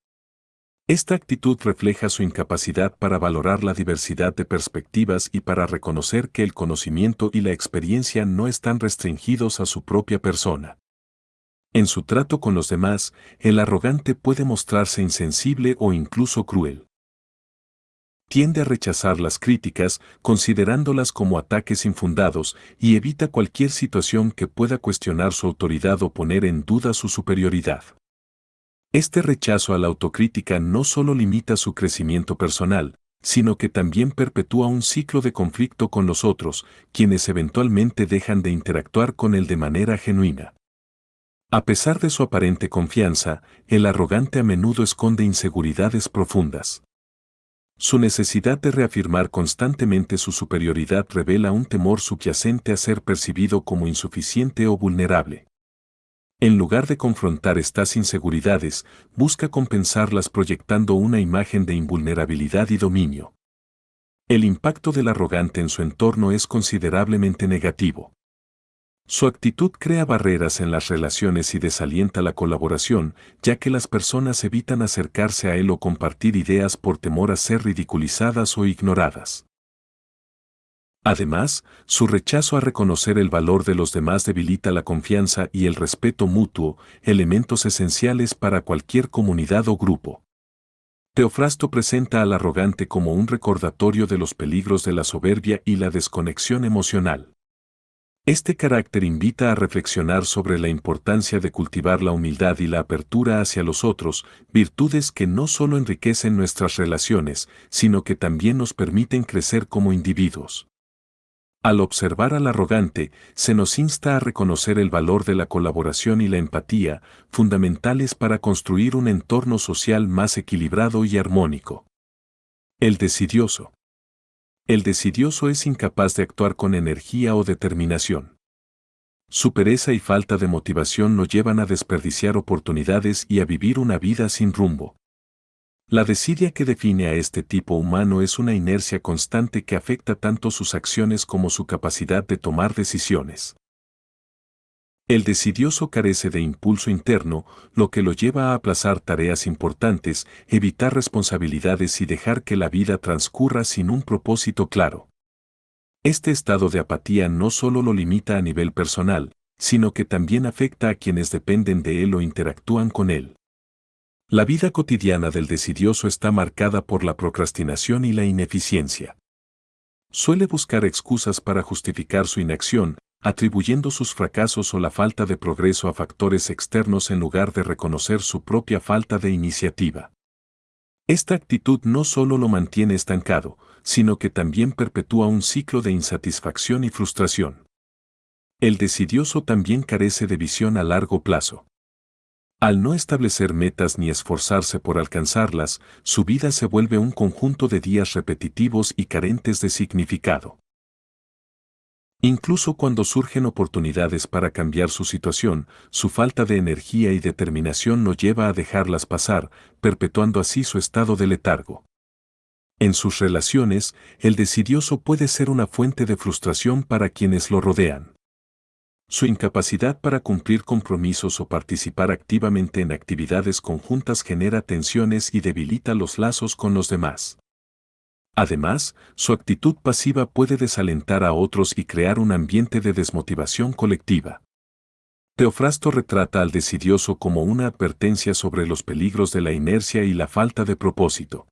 Esta actitud refleja su incapacidad para valorar la diversidad de perspectivas y para reconocer que el conocimiento y la experiencia no están restringidos a su propia persona. En su trato con los demás, el arrogante puede mostrarse insensible o incluso cruel. Tiende a rechazar las críticas, considerándolas como ataques infundados, y evita cualquier situación que pueda cuestionar su autoridad o poner en duda su superioridad. Este rechazo a la autocrítica no solo limita su crecimiento personal, sino que también perpetúa un ciclo de conflicto con los otros, quienes eventualmente dejan de interactuar con él de manera genuina. A pesar de su aparente confianza, el arrogante a menudo esconde inseguridades profundas. Su necesidad de reafirmar constantemente su superioridad revela un temor subyacente a ser percibido como insuficiente o vulnerable. En lugar de confrontar estas inseguridades, busca compensarlas proyectando una imagen de invulnerabilidad y dominio. El impacto del arrogante en su entorno es considerablemente negativo. Su actitud crea barreras en las relaciones y desalienta la colaboración, ya que las personas evitan acercarse a él o compartir ideas por temor a ser ridiculizadas o ignoradas. Además, su rechazo a reconocer el valor de los demás debilita la confianza y el respeto mutuo, elementos esenciales para cualquier comunidad o grupo. Teofrasto presenta al arrogante como un recordatorio de los peligros de la soberbia y la desconexión emocional. Este carácter invita a reflexionar sobre la importancia de cultivar la humildad y la apertura hacia los otros, virtudes que no solo enriquecen nuestras relaciones, sino que también nos permiten crecer como individuos. Al observar al arrogante, se nos insta a reconocer el valor de la colaboración y la empatía, fundamentales para construir un entorno social más equilibrado y armónico. El desidioso. El desidioso es incapaz de actuar con energía o determinación. Su pereza y falta de motivación lo llevan a desperdiciar oportunidades y a vivir una vida sin rumbo. La desidia que define a este tipo humano es una inercia constante que afecta tanto sus acciones como su capacidad de tomar decisiones. El decidioso carece de impulso interno, lo que lo lleva a aplazar tareas importantes, evitar responsabilidades y dejar que la vida transcurra sin un propósito claro. Este estado de apatía no solo lo limita a nivel personal, sino que también afecta a quienes dependen de él o interactúan con él. La vida cotidiana del decidioso está marcada por la procrastinación y la ineficiencia. Suele buscar excusas para justificar su inacción, atribuyendo sus fracasos o la falta de progreso a factores externos en lugar de reconocer su propia falta de iniciativa. Esta actitud no solo lo mantiene estancado, sino que también perpetúa un ciclo de insatisfacción y frustración. El decidioso también carece de visión a largo plazo. Al no establecer metas ni esforzarse por alcanzarlas, su vida se vuelve un conjunto de días repetitivos y carentes de significado. Incluso cuando surgen oportunidades para cambiar su situación, su falta de energía y determinación lo lleva a dejarlas pasar, perpetuando así su estado de letargo. En sus relaciones, el decidioso puede ser una fuente de frustración para quienes lo rodean. Su incapacidad para cumplir compromisos o participar activamente en actividades conjuntas genera tensiones y debilita los lazos con los demás. Además, su actitud pasiva puede desalentar a otros y crear un ambiente de desmotivación colectiva. Teofrasto retrata al decidioso como una advertencia sobre los peligros de la inercia y la falta de propósito.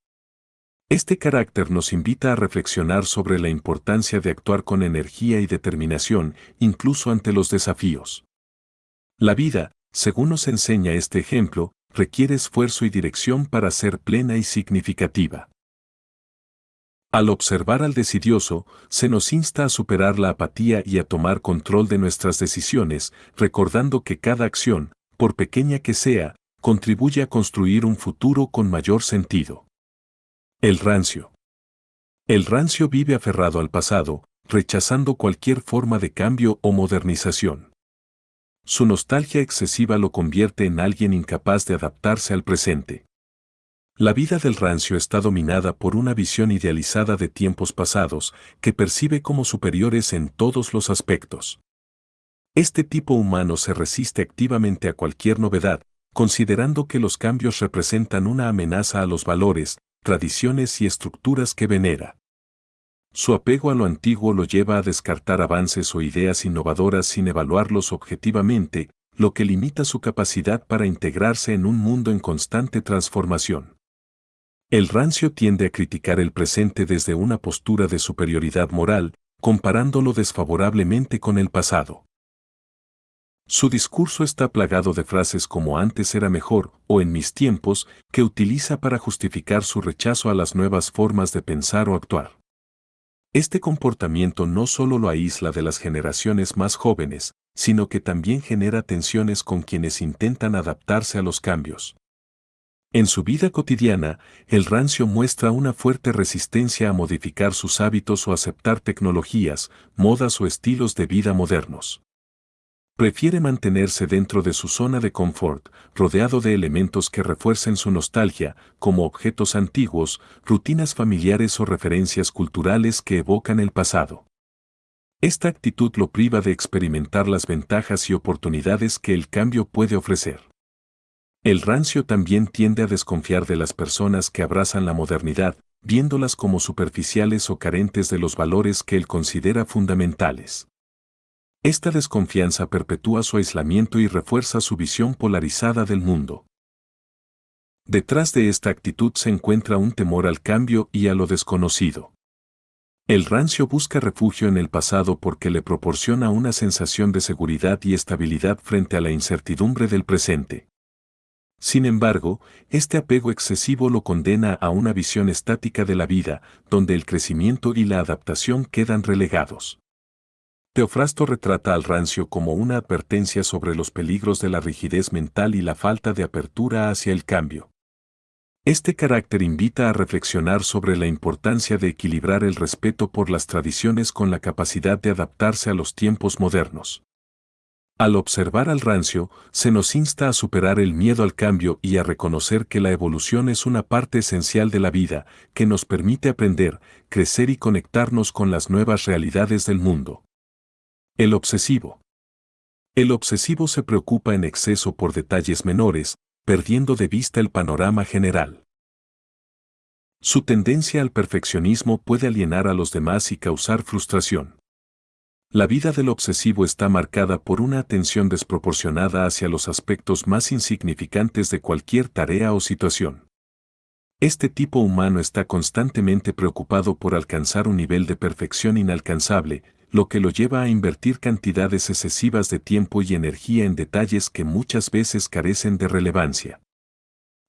Este carácter nos invita a reflexionar sobre la importancia de actuar con energía y determinación, incluso ante los desafíos. La vida, según nos enseña este ejemplo, requiere esfuerzo y dirección para ser plena y significativa. Al observar al decidioso, se nos insta a superar la apatía y a tomar control de nuestras decisiones, recordando que cada acción, por pequeña que sea, contribuye a construir un futuro con mayor sentido. El rancio. El rancio vive aferrado al pasado, rechazando cualquier forma de cambio o modernización. Su nostalgia excesiva lo convierte en alguien incapaz de adaptarse al presente. La vida del rancio está dominada por una visión idealizada de tiempos pasados, que percibe como superiores en todos los aspectos. Este tipo humano se resiste activamente a cualquier novedad, considerando que los cambios representan una amenaza a los valores, tradiciones y estructuras que venera. Su apego a lo antiguo lo lleva a descartar avances o ideas innovadoras sin evaluarlos objetivamente, lo que limita su capacidad para integrarse en un mundo en constante transformación. El rancio tiende a criticar el presente desde una postura de superioridad moral, comparándolo desfavorablemente con el pasado. Su discurso está plagado de frases como antes era mejor o en mis tiempos, que utiliza para justificar su rechazo a las nuevas formas de pensar o actuar. Este comportamiento no solo lo aísla de las generaciones más jóvenes, sino que también genera tensiones con quienes intentan adaptarse a los cambios. En su vida cotidiana, el rancio muestra una fuerte resistencia a modificar sus hábitos o aceptar tecnologías, modas o estilos de vida modernos. Prefiere mantenerse dentro de su zona de confort, rodeado de elementos que refuercen su nostalgia, como objetos antiguos, rutinas familiares o referencias culturales que evocan el pasado. Esta actitud lo priva de experimentar las ventajas y oportunidades que el cambio puede ofrecer. El rancio también tiende a desconfiar de las personas que abrazan la modernidad, viéndolas como superficiales o carentes de los valores que él considera fundamentales. Esta desconfianza perpetúa su aislamiento y refuerza su visión polarizada del mundo. Detrás de esta actitud se encuentra un temor al cambio y a lo desconocido. El rancio busca refugio en el pasado porque le proporciona una sensación de seguridad y estabilidad frente a la incertidumbre del presente. Sin embargo, este apego excesivo lo condena a una visión estática de la vida, donde el crecimiento y la adaptación quedan relegados. Teofrasto retrata al rancio como una advertencia sobre los peligros de la rigidez mental y la falta de apertura hacia el cambio. Este carácter invita a reflexionar sobre la importancia de equilibrar el respeto por las tradiciones con la capacidad de adaptarse a los tiempos modernos. Al observar al rancio, se nos insta a superar el miedo al cambio y a reconocer que la evolución es una parte esencial de la vida, que nos permite aprender, crecer y conectarnos con las nuevas realidades del mundo. El obsesivo. El obsesivo se preocupa en exceso por detalles menores, perdiendo de vista el panorama general. Su tendencia al perfeccionismo puede alienar a los demás y causar frustración. La vida del obsesivo está marcada por una atención desproporcionada hacia los aspectos más insignificantes de cualquier tarea o situación. Este tipo humano está constantemente preocupado por alcanzar un nivel de perfección inalcanzable, lo que lo lleva a invertir cantidades excesivas de tiempo y energía en detalles que muchas veces carecen de relevancia.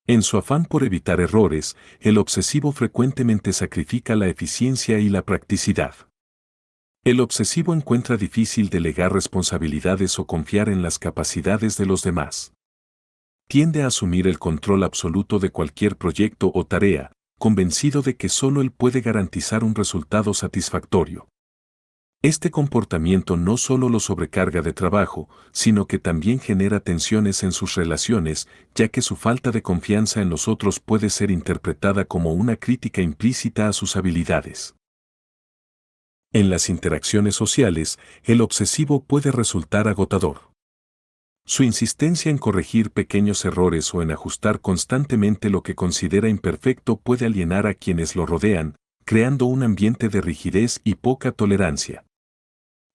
En su afán por evitar errores, el obsesivo frecuentemente sacrifica la eficiencia y la practicidad. El obsesivo encuentra difícil delegar responsabilidades o confiar en las capacidades de los demás. Tiende a asumir el control absoluto de cualquier proyecto o tarea, convencido de que solo él puede garantizar un resultado satisfactorio. Este comportamiento no solo lo sobrecarga de trabajo, sino que también genera tensiones en sus relaciones, ya que su falta de confianza en los otros puede ser interpretada como una crítica implícita a sus habilidades. En las interacciones sociales, el obsesivo puede resultar agotador. Su insistencia en corregir pequeños errores o en ajustar constantemente lo que considera imperfecto puede alienar a quienes lo rodean, creando un ambiente de rigidez y poca tolerancia.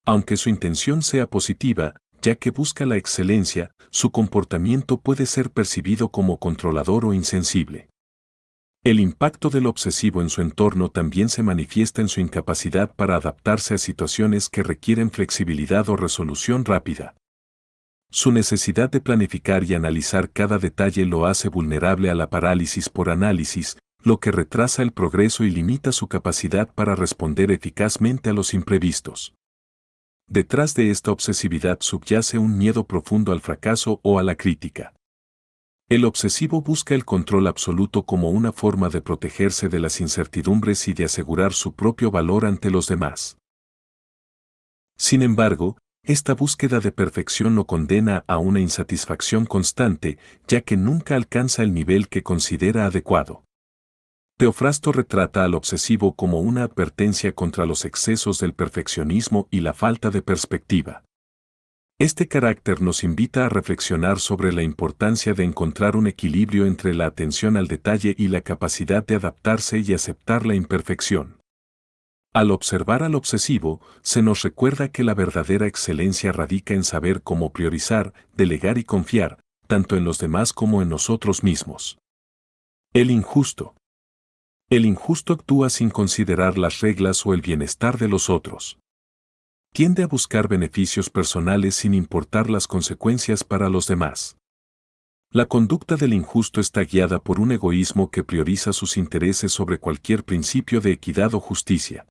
Aunque su intención sea positiva, ya que busca la excelencia, su comportamiento puede ser percibido como controlador o insensible. El impacto del obsesivo en su entorno también se manifiesta en su incapacidad para adaptarse a situaciones que requieren flexibilidad o resolución rápida. Su necesidad de planificar y analizar cada detalle lo hace vulnerable a la parálisis por análisis, lo que retrasa el progreso y limita su capacidad para responder eficazmente a los imprevistos. Detrás de esta obsesividad subyace un miedo profundo al fracaso o a la crítica. El obsesivo busca el control absoluto como una forma de protegerse de las incertidumbres y de asegurar su propio valor ante los demás. Sin embargo, esta búsqueda de perfección lo condena a una insatisfacción constante, ya que nunca alcanza el nivel que considera adecuado. Teofrasto retrata al obsesivo como una advertencia contra los excesos del perfeccionismo y la falta de perspectiva. Este carácter nos invita a reflexionar sobre la importancia de encontrar un equilibrio entre la atención al detalle y la capacidad de adaptarse y aceptar la imperfección. Al observar al obsesivo, se nos recuerda que la verdadera excelencia radica en saber cómo priorizar, delegar y confiar, tanto en los demás como en nosotros mismos. El injusto. El injusto actúa sin considerar las reglas o el bienestar de los otros. Tiende a buscar beneficios personales sin importar las consecuencias para los demás. La conducta del injusto está guiada por un egoísmo que prioriza sus intereses sobre cualquier principio de equidad o justicia.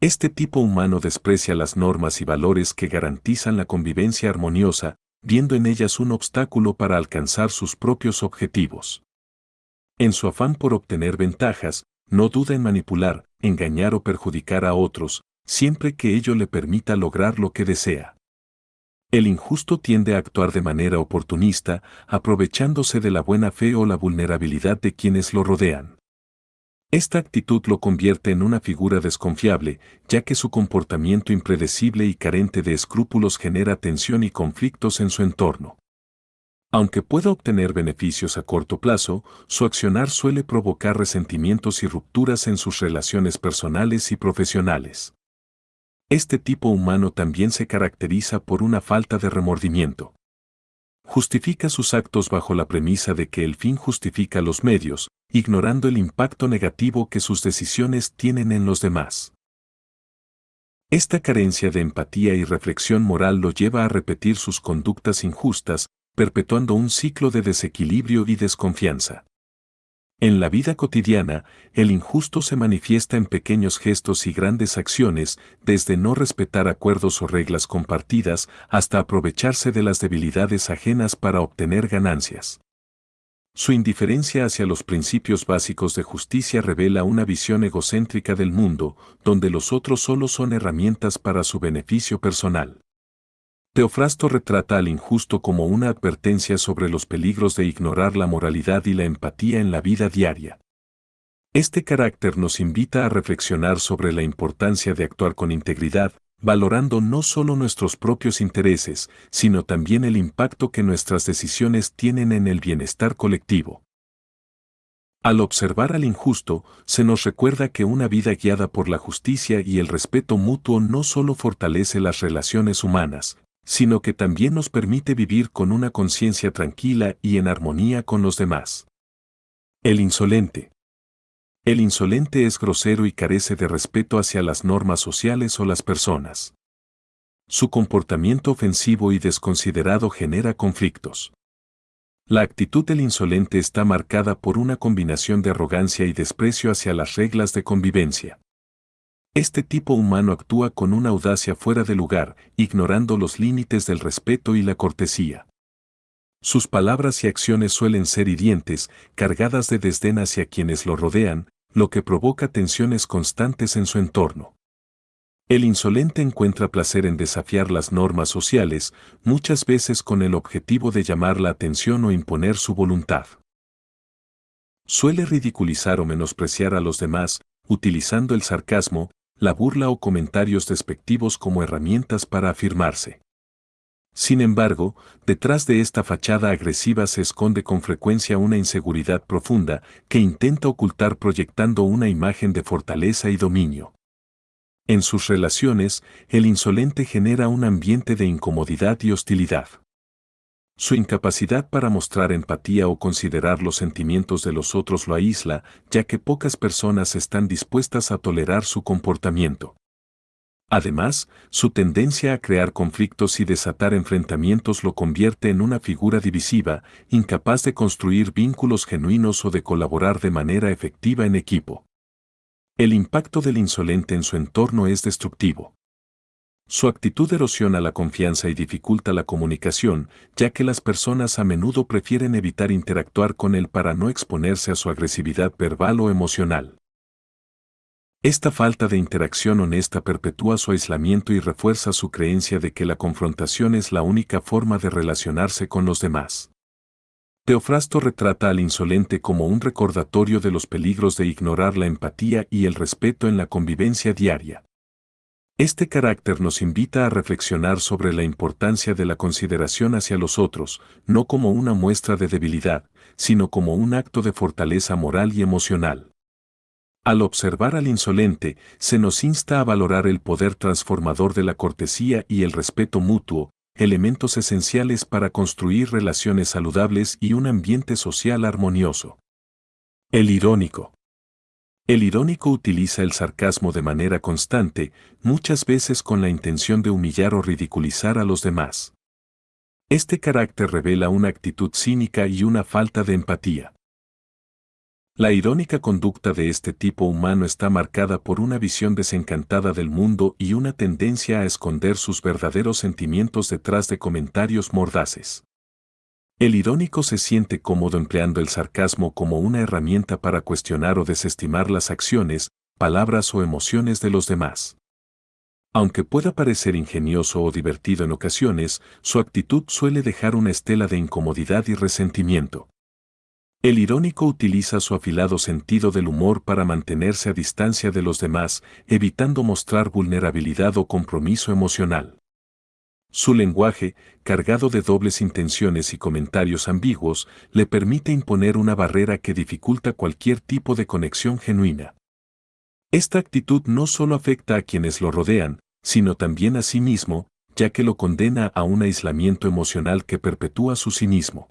Este tipo humano desprecia las normas y valores que garantizan la convivencia armoniosa, viendo en ellas un obstáculo para alcanzar sus propios objetivos. En su afán por obtener ventajas, no duda en manipular, engañar o perjudicar a otros, siempre que ello le permita lograr lo que desea. El injusto tiende a actuar de manera oportunista, aprovechándose de la buena fe o la vulnerabilidad de quienes lo rodean. Esta actitud lo convierte en una figura desconfiable, ya que su comportamiento impredecible y carente de escrúpulos genera tensión y conflictos en su entorno. Aunque pueda obtener beneficios a corto plazo, su accionar suele provocar resentimientos y rupturas en sus relaciones personales y profesionales. Este tipo humano también se caracteriza por una falta de remordimiento. Justifica sus actos bajo la premisa de que el fin justifica los medios, ignorando el impacto negativo que sus decisiones tienen en los demás. Esta carencia de empatía y reflexión moral lo lleva a repetir sus conductas injustas, perpetuando un ciclo de desequilibrio y desconfianza. En la vida cotidiana, el injusto se manifiesta en pequeños gestos y grandes acciones, desde no respetar acuerdos o reglas compartidas hasta aprovecharse de las debilidades ajenas para obtener ganancias. Su indiferencia hacia los principios básicos de justicia revela una visión egocéntrica del mundo, donde los otros solo son herramientas para su beneficio personal. Teofrasto retrata al injusto como una advertencia sobre los peligros de ignorar la moralidad y la empatía en la vida diaria. Este carácter nos invita a reflexionar sobre la importancia de actuar con integridad, valorando no solo nuestros propios intereses, sino también el impacto que nuestras decisiones tienen en el bienestar colectivo. Al observar al injusto, se nos recuerda que una vida guiada por la justicia y el respeto mutuo no solo fortalece las relaciones humanas, sino que también nos permite vivir con una conciencia tranquila y en armonía con los demás. El insolente. El insolente es grosero y carece de respeto hacia las normas sociales o las personas. Su comportamiento ofensivo y desconsiderado genera conflictos. La actitud del insolente está marcada por una combinación de arrogancia y desprecio hacia las reglas de convivencia. Este tipo humano actúa con una audacia fuera de lugar, ignorando los límites del respeto y la cortesía. Sus palabras y acciones suelen ser hirientes, cargadas de desdén hacia quienes lo rodean, lo que provoca tensiones constantes en su entorno. El insolente encuentra placer en desafiar las normas sociales, muchas veces con el objetivo de llamar la atención o imponer su voluntad. Suele ridiculizar o menospreciar a los demás, utilizando el sarcasmo, la burla o comentarios despectivos como herramientas para afirmarse. Sin embargo, detrás de esta fachada agresiva se esconde con frecuencia una inseguridad profunda que intenta ocultar proyectando una imagen de fortaleza y dominio. En sus relaciones, el insolente genera un ambiente de incomodidad y hostilidad. Su incapacidad para mostrar empatía o considerar los sentimientos de los otros lo aísla, ya que pocas personas están dispuestas a tolerar su comportamiento. Además, su tendencia a crear conflictos y desatar enfrentamientos lo convierte en una figura divisiva, incapaz de construir vínculos genuinos o de colaborar de manera efectiva en equipo. El impacto del insolente en su entorno es destructivo. Su actitud erosiona la confianza y dificulta la comunicación, ya que las personas a menudo prefieren evitar interactuar con él para no exponerse a su agresividad verbal o emocional. Esta falta de interacción honesta perpetúa su aislamiento y refuerza su creencia de que la confrontación es la única forma de relacionarse con los demás. Teofrasto retrata al insolente como un recordatorio de los peligros de ignorar la empatía y el respeto en la convivencia diaria. Este carácter nos invita a reflexionar sobre la importancia de la consideración hacia los otros, no como una muestra de debilidad, sino como un acto de fortaleza moral y emocional. Al observar al insolente, se nos insta a valorar el poder transformador de la cortesía y el respeto mutuo, elementos esenciales para construir relaciones saludables y un ambiente social armonioso. El irónico. El irónico utiliza el sarcasmo de manera constante, muchas veces con la intención de humillar o ridiculizar a los demás. Este carácter revela una actitud cínica y una falta de empatía. La irónica conducta de este tipo humano está marcada por una visión desencantada del mundo y una tendencia a esconder sus verdaderos sentimientos detrás de comentarios mordaces. El irónico se siente cómodo empleando el sarcasmo como una herramienta para cuestionar o desestimar las acciones, palabras o emociones de los demás. Aunque pueda parecer ingenioso o divertido en ocasiones, su actitud suele dejar una estela de incomodidad y resentimiento. El irónico utiliza su afilado sentido del humor para mantenerse a distancia de los demás, evitando mostrar vulnerabilidad o compromiso emocional. Su lenguaje, cargado de dobles intenciones y comentarios ambiguos, le permite imponer una barrera que dificulta cualquier tipo de conexión genuina. Esta actitud no solo afecta a quienes lo rodean, sino también a sí mismo, ya que lo condena a un aislamiento emocional que perpetúa su cinismo.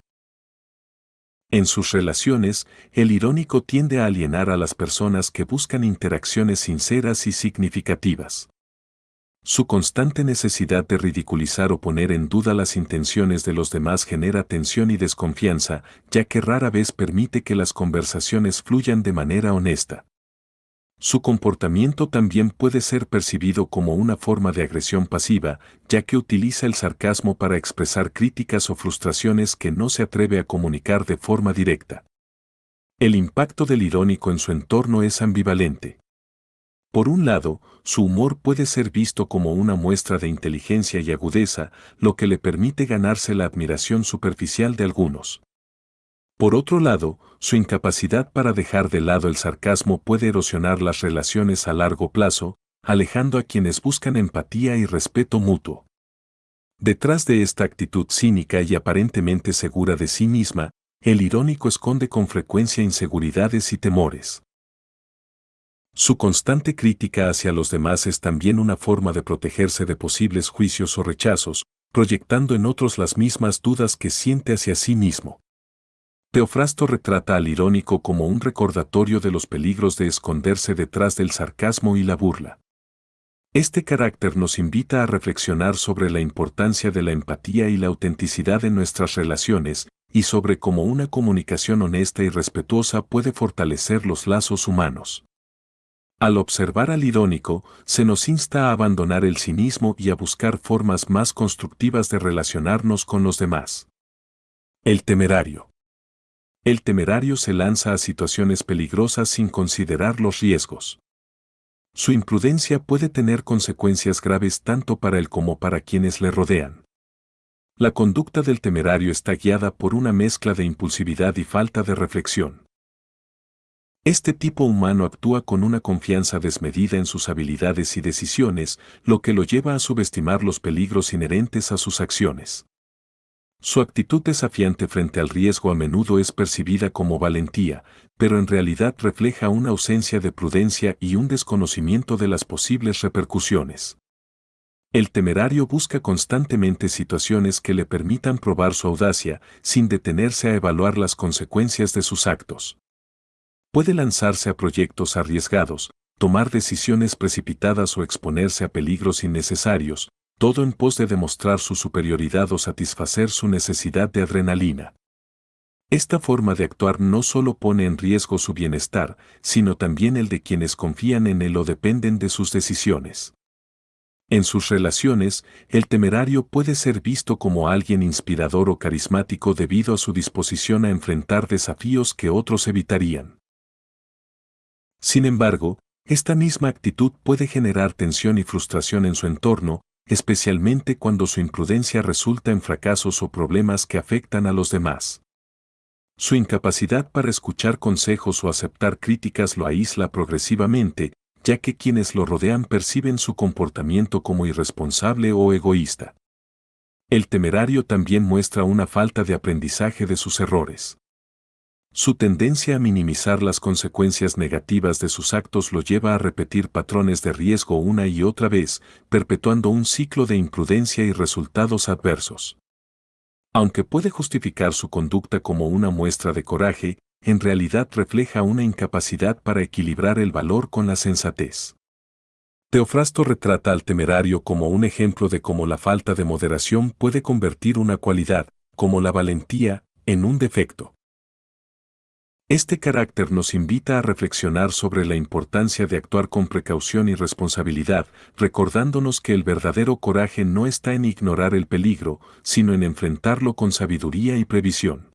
En sus relaciones, el irónico tiende a alienar a las personas que buscan interacciones sinceras y significativas. Su constante necesidad de ridiculizar o poner en duda las intenciones de los demás genera tensión y desconfianza, ya que rara vez permite que las conversaciones fluyan de manera honesta. Su comportamiento también puede ser percibido como una forma de agresión pasiva, ya que utiliza el sarcasmo para expresar críticas o frustraciones que no se atreve a comunicar de forma directa. El impacto del irónico en su entorno es ambivalente. Por un lado, su humor puede ser visto como una muestra de inteligencia y agudeza, lo que le permite ganarse la admiración superficial de algunos. Por otro lado, su incapacidad para dejar de lado el sarcasmo puede erosionar las relaciones a largo plazo, alejando a quienes buscan empatía y respeto mutuo. Detrás de esta actitud cínica y aparentemente segura de sí misma, el irónico esconde con frecuencia inseguridades y temores. Su constante crítica hacia los demás es también una forma de protegerse de posibles juicios o rechazos, proyectando en otros las mismas dudas que siente hacia sí mismo. Teofrasto retrata al irónico como un recordatorio de los peligros de esconderse detrás del sarcasmo y la burla. Este carácter nos invita a reflexionar sobre la importancia de la empatía y la autenticidad en nuestras relaciones, y sobre cómo una comunicación honesta y respetuosa puede fortalecer los lazos humanos. Al observar al irónico, se nos insta a abandonar el cinismo y a buscar formas más constructivas de relacionarnos con los demás. El temerario. El temerario se lanza a situaciones peligrosas sin considerar los riesgos. Su imprudencia puede tener consecuencias graves tanto para él como para quienes le rodean. La conducta del temerario está guiada por una mezcla de impulsividad y falta de reflexión. Este tipo humano actúa con una confianza desmedida en sus habilidades y decisiones, lo que lo lleva a subestimar los peligros inherentes a sus acciones. Su actitud desafiante frente al riesgo a menudo es percibida como valentía, pero en realidad refleja una ausencia de prudencia y un desconocimiento de las posibles repercusiones. El temerario busca constantemente situaciones que le permitan probar su audacia, sin detenerse a evaluar las consecuencias de sus actos. Puede lanzarse a proyectos arriesgados, tomar decisiones precipitadas o exponerse a peligros innecesarios, todo en pos de demostrar su superioridad o satisfacer su necesidad de adrenalina. Esta forma de actuar no solo pone en riesgo su bienestar, sino también el de quienes confían en él o dependen de sus decisiones. En sus relaciones, el temerario puede ser visto como alguien inspirador o carismático debido a su disposición a enfrentar desafíos que otros evitarían. Sin embargo, esta misma actitud puede generar tensión y frustración en su entorno, especialmente cuando su imprudencia resulta en fracasos o problemas que afectan a los demás. Su incapacidad para escuchar consejos o aceptar críticas lo aísla progresivamente, ya que quienes lo rodean perciben su comportamiento como irresponsable o egoísta. El temerario también muestra una falta de aprendizaje de sus errores. Su tendencia a minimizar las consecuencias negativas de sus actos lo lleva a repetir patrones de riesgo una y otra vez, perpetuando un ciclo de imprudencia y resultados adversos. Aunque puede justificar su conducta como una muestra de coraje, en realidad refleja una incapacidad para equilibrar el valor con la sensatez. Teofrasto retrata al temerario como un ejemplo de cómo la falta de moderación puede convertir una cualidad, como la valentía, en un defecto. Este carácter nos invita a reflexionar sobre la importancia de actuar con precaución y responsabilidad, recordándonos que el verdadero coraje no está en ignorar el peligro, sino en enfrentarlo con sabiduría y previsión.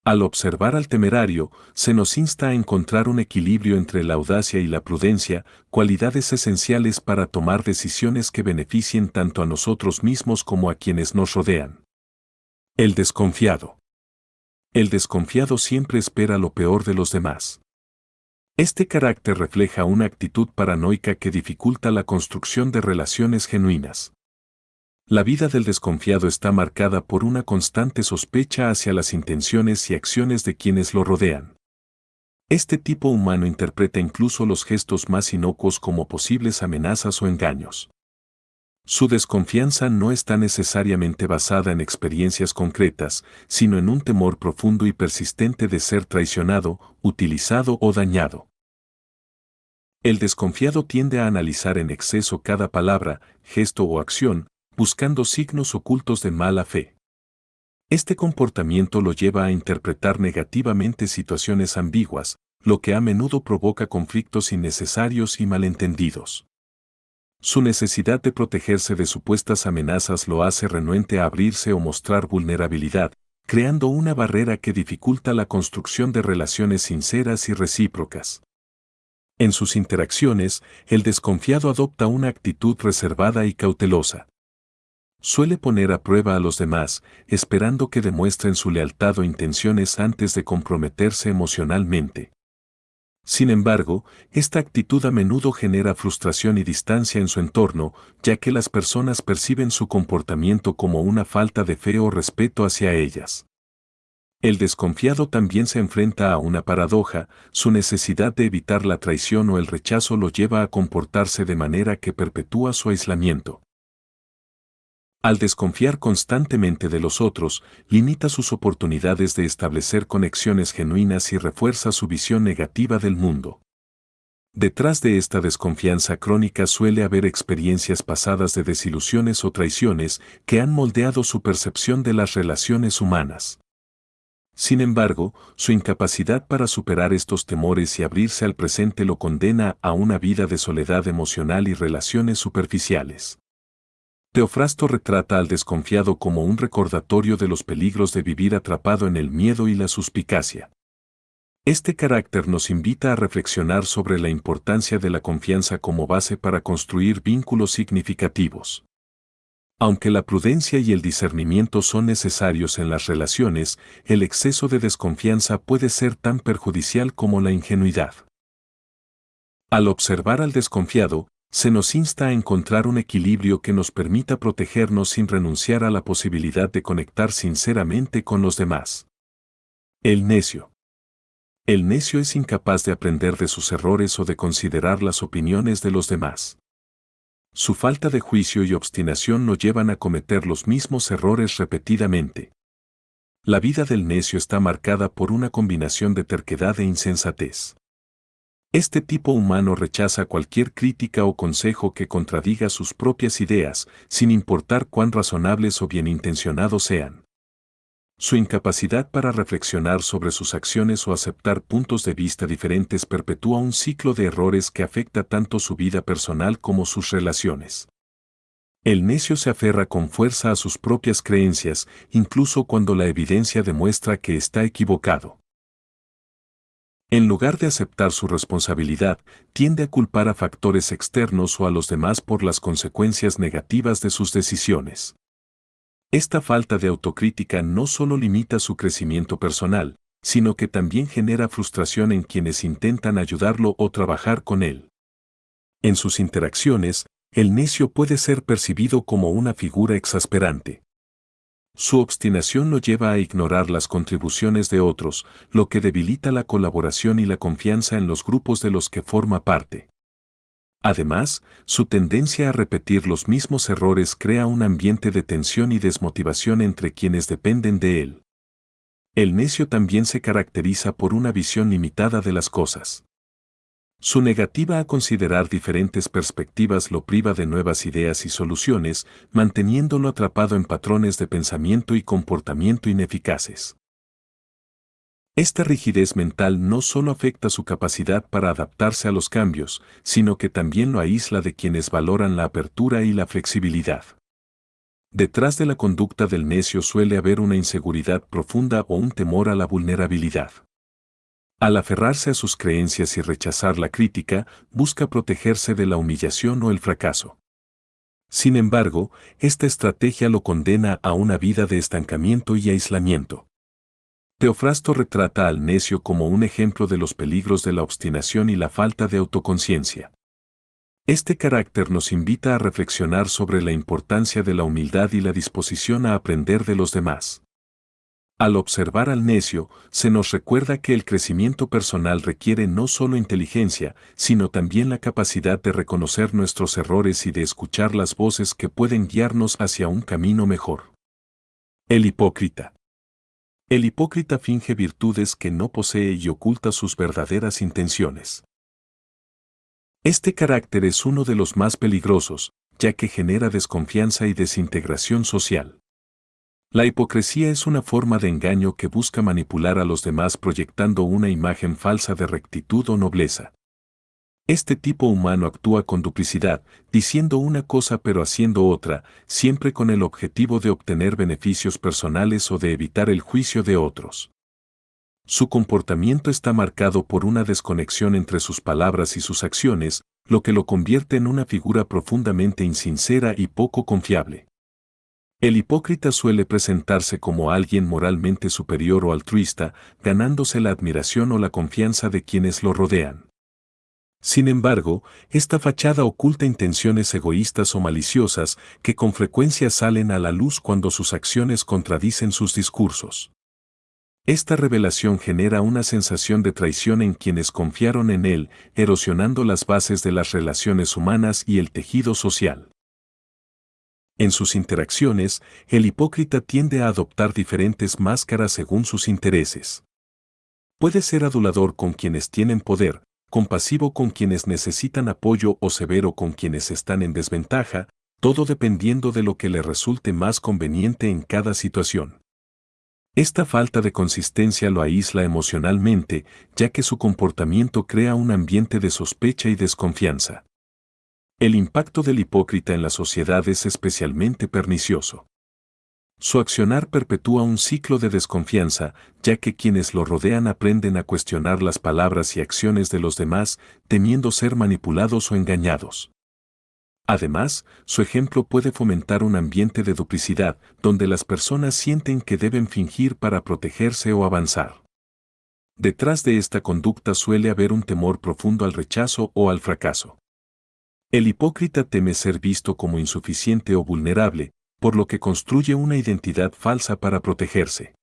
Al observar al temerario, se nos insta a encontrar un equilibrio entre la audacia y la prudencia, cualidades esenciales para tomar decisiones que beneficien tanto a nosotros mismos como a quienes nos rodean. El desconfiado. El desconfiado siempre espera lo peor de los demás. Este carácter refleja una actitud paranoica que dificulta la construcción de relaciones genuinas. La vida del desconfiado está marcada por una constante sospecha hacia las intenciones y acciones de quienes lo rodean. Este tipo humano interpreta incluso los gestos más inocuos como posibles amenazas o engaños. Su desconfianza no está necesariamente basada en experiencias concretas, sino en un temor profundo y persistente de ser traicionado, utilizado o dañado. El desconfiado tiende a analizar en exceso cada palabra, gesto o acción, buscando signos ocultos de mala fe. Este comportamiento lo lleva a interpretar negativamente situaciones ambiguas, lo que a menudo provoca conflictos innecesarios y malentendidos. Su necesidad de protegerse de supuestas amenazas lo hace renuente a abrirse o mostrar vulnerabilidad, creando una barrera que dificulta la construcción de relaciones sinceras y recíprocas. En sus interacciones, el desconfiado adopta una actitud reservada y cautelosa. Suele poner a prueba a los demás, esperando que demuestren su lealtad o intenciones antes de comprometerse emocionalmente. Sin embargo, esta actitud a menudo genera frustración y distancia en su entorno, ya que las personas perciben su comportamiento como una falta de fe o respeto hacia ellas. El desconfiado también se enfrenta a una paradoja, su necesidad de evitar la traición o el rechazo lo lleva a comportarse de manera que perpetúa su aislamiento. Al desconfiar constantemente de los otros, limita sus oportunidades de establecer conexiones genuinas y refuerza su visión negativa del mundo. Detrás de esta desconfianza crónica suele haber experiencias pasadas de desilusiones o traiciones que han moldeado su percepción de las relaciones humanas. Sin embargo, su incapacidad para superar estos temores y abrirse al presente lo condena a una vida de soledad emocional y relaciones superficiales. Teofrasto retrata al desconfiado como un recordatorio de los peligros de vivir atrapado en el miedo y la suspicacia. Este carácter nos invita a reflexionar sobre la importancia de la confianza como base para construir vínculos significativos. Aunque la prudencia y el discernimiento son necesarios en las relaciones, el exceso de desconfianza puede ser tan perjudicial como la ingenuidad. Al observar al desconfiado, se nos insta a encontrar un equilibrio que nos permita protegernos sin renunciar a la posibilidad de conectar sinceramente con los demás. El necio. El necio es incapaz de aprender de sus errores o de considerar las opiniones de los demás. Su falta de juicio y obstinación lo llevan a cometer los mismos errores repetidamente. La vida del necio está marcada por una combinación de terquedad e insensatez. Este tipo humano rechaza cualquier crítica o consejo que contradiga sus propias ideas, sin importar cuán razonables o bien intencionados sean. Su incapacidad para reflexionar sobre sus acciones o aceptar puntos de vista diferentes perpetúa un ciclo de errores que afecta tanto su vida personal como sus relaciones. El necio se aferra con fuerza a sus propias creencias, incluso cuando la evidencia demuestra que está equivocado. En lugar de aceptar su responsabilidad, tiende a culpar a factores externos o a los demás por las consecuencias negativas de sus decisiones. Esta falta de autocrítica no solo limita su crecimiento personal, sino que también genera frustración en quienes intentan ayudarlo o trabajar con él. En sus interacciones, el necio puede ser percibido como una figura exasperante. Su obstinación lo lleva a ignorar las contribuciones de otros, lo que debilita la colaboración y la confianza en los grupos de los que forma parte. Además, su tendencia a repetir los mismos errores crea un ambiente de tensión y desmotivación entre quienes dependen de él. El necio también se caracteriza por una visión limitada de las cosas. Su negativa a considerar diferentes perspectivas lo priva de nuevas ideas y soluciones, manteniéndolo atrapado en patrones de pensamiento y comportamiento ineficaces. Esta rigidez mental no solo afecta su capacidad para adaptarse a los cambios, sino que también lo aísla de quienes valoran la apertura y la flexibilidad. Detrás de la conducta del necio suele haber una inseguridad profunda o un temor a la vulnerabilidad. Al aferrarse a sus creencias y rechazar la crítica, busca protegerse de la humillación o el fracaso. Sin embargo, esta estrategia lo condena a una vida de estancamiento y aislamiento. Teofrasto retrata al necio como un ejemplo de los peligros de la obstinación y la falta de autoconciencia. Este carácter nos invita a reflexionar sobre la importancia de la humildad y la disposición a aprender de los demás. Al observar al necio, se nos recuerda que el crecimiento personal requiere no solo inteligencia, sino también la capacidad de reconocer nuestros errores y de escuchar las voces que pueden guiarnos hacia un camino mejor. El hipócrita. El hipócrita finge virtudes que no posee y oculta sus verdaderas intenciones. Este carácter es uno de los más peligrosos, ya que genera desconfianza y desintegración social. La hipocresía es una forma de engaño que busca manipular a los demás proyectando una imagen falsa de rectitud o nobleza. Este tipo humano actúa con duplicidad, diciendo una cosa pero haciendo otra, siempre con el objetivo de obtener beneficios personales o de evitar el juicio de otros. Su comportamiento está marcado por una desconexión entre sus palabras y sus acciones, lo que lo convierte en una figura profundamente insincera y poco confiable. El hipócrita suele presentarse como alguien moralmente superior o altruista, ganándose la admiración o la confianza de quienes lo rodean. Sin embargo, esta fachada oculta intenciones egoístas o maliciosas que con frecuencia salen a la luz cuando sus acciones contradicen sus discursos. Esta revelación genera una sensación de traición en quienes confiaron en él, erosionando las bases de las relaciones humanas y el tejido social. En sus interacciones, el hipócrita tiende a adoptar diferentes máscaras según sus intereses. Puede ser adulador con quienes tienen poder, compasivo con quienes necesitan apoyo o severo con quienes están en desventaja, todo dependiendo de lo que le resulte más conveniente en cada situación. Esta falta de consistencia lo aísla emocionalmente, ya que su comportamiento crea un ambiente de sospecha y desconfianza. El impacto del hipócrita en la sociedad es especialmente pernicioso. Su accionar perpetúa un ciclo de desconfianza, ya que quienes lo rodean aprenden a cuestionar las palabras y acciones de los demás, temiendo ser manipulados o engañados. Además, su ejemplo puede fomentar un ambiente de duplicidad, donde las personas sienten que deben fingir para protegerse o avanzar. Detrás de esta conducta suele haber un temor profundo al rechazo o al fracaso. El hipócrita teme ser visto como insuficiente o vulnerable, por lo que construye una identidad falsa para protegerse.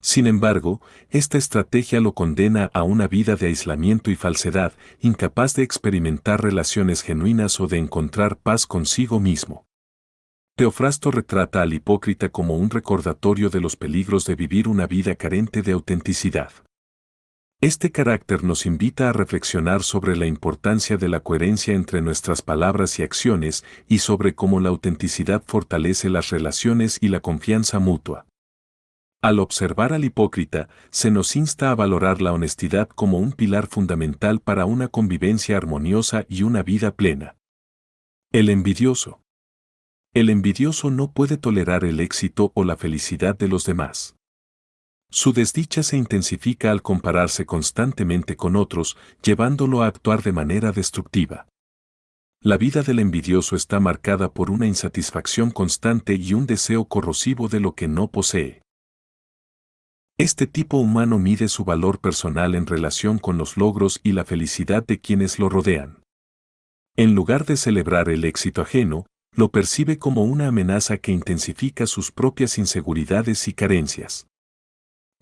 Sin embargo, esta estrategia lo condena a una vida de aislamiento y falsedad, incapaz de experimentar relaciones genuinas o de encontrar paz consigo mismo. Teofrasto retrata al hipócrita como un recordatorio de los peligros de vivir una vida carente de autenticidad. Este carácter nos invita a reflexionar sobre la importancia de la coherencia entre nuestras palabras y acciones y sobre cómo la autenticidad fortalece las relaciones y la confianza mutua. Al observar al hipócrita, se nos insta a valorar la honestidad como un pilar fundamental para una convivencia armoniosa y una vida plena. El envidioso. El envidioso no puede tolerar el éxito o la felicidad de los demás. Su desdicha se intensifica al compararse constantemente con otros, llevándolo a actuar de manera destructiva. La vida del envidioso está marcada por una insatisfacción constante y un deseo corrosivo de lo que no posee. Este tipo humano mide su valor personal en relación con los logros y la felicidad de quienes lo rodean. En lugar de celebrar el éxito ajeno, lo percibe como una amenaza que intensifica sus propias inseguridades y carencias.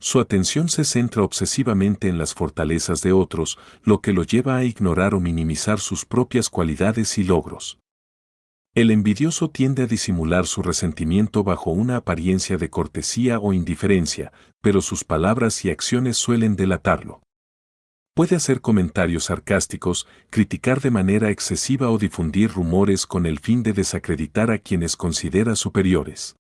Su atención se centra obsesivamente en las fortalezas de otros, lo que lo lleva a ignorar o minimizar sus propias cualidades y logros. El envidioso tiende a disimular su resentimiento bajo una apariencia de cortesía o indiferencia, pero sus palabras y acciones suelen delatarlo. Puede hacer comentarios sarcásticos, criticar de manera excesiva o difundir rumores con el fin de desacreditar a quienes considera superiores.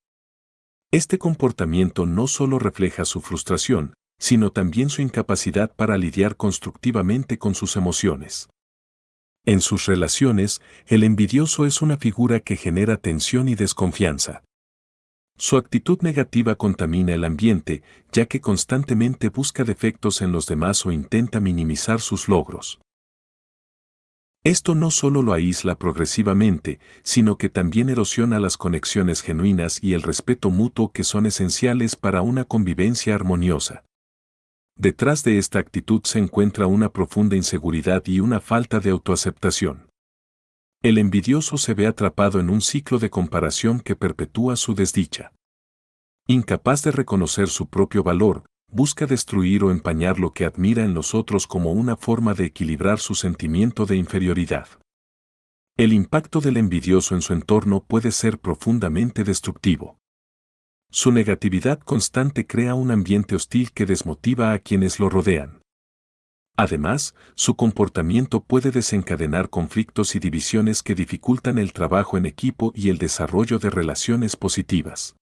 Este comportamiento no solo refleja su frustración, sino también su incapacidad para lidiar constructivamente con sus emociones. En sus relaciones, el envidioso es una figura que genera tensión y desconfianza. Su actitud negativa contamina el ambiente, ya que constantemente busca defectos en los demás o intenta minimizar sus logros. Esto no solo lo aísla progresivamente, sino que también erosiona las conexiones genuinas y el respeto mutuo que son esenciales para una convivencia armoniosa. Detrás de esta actitud se encuentra una profunda inseguridad y una falta de autoaceptación. El envidioso se ve atrapado en un ciclo de comparación que perpetúa su desdicha. Incapaz de reconocer su propio valor, busca destruir o empañar lo que admira en los otros como una forma de equilibrar su sentimiento de inferioridad. El impacto del envidioso en su entorno puede ser profundamente destructivo. Su negatividad constante crea un ambiente hostil que desmotiva a quienes lo rodean. Además, su comportamiento puede desencadenar conflictos y divisiones que dificultan el trabajo en equipo y el desarrollo de relaciones positivas.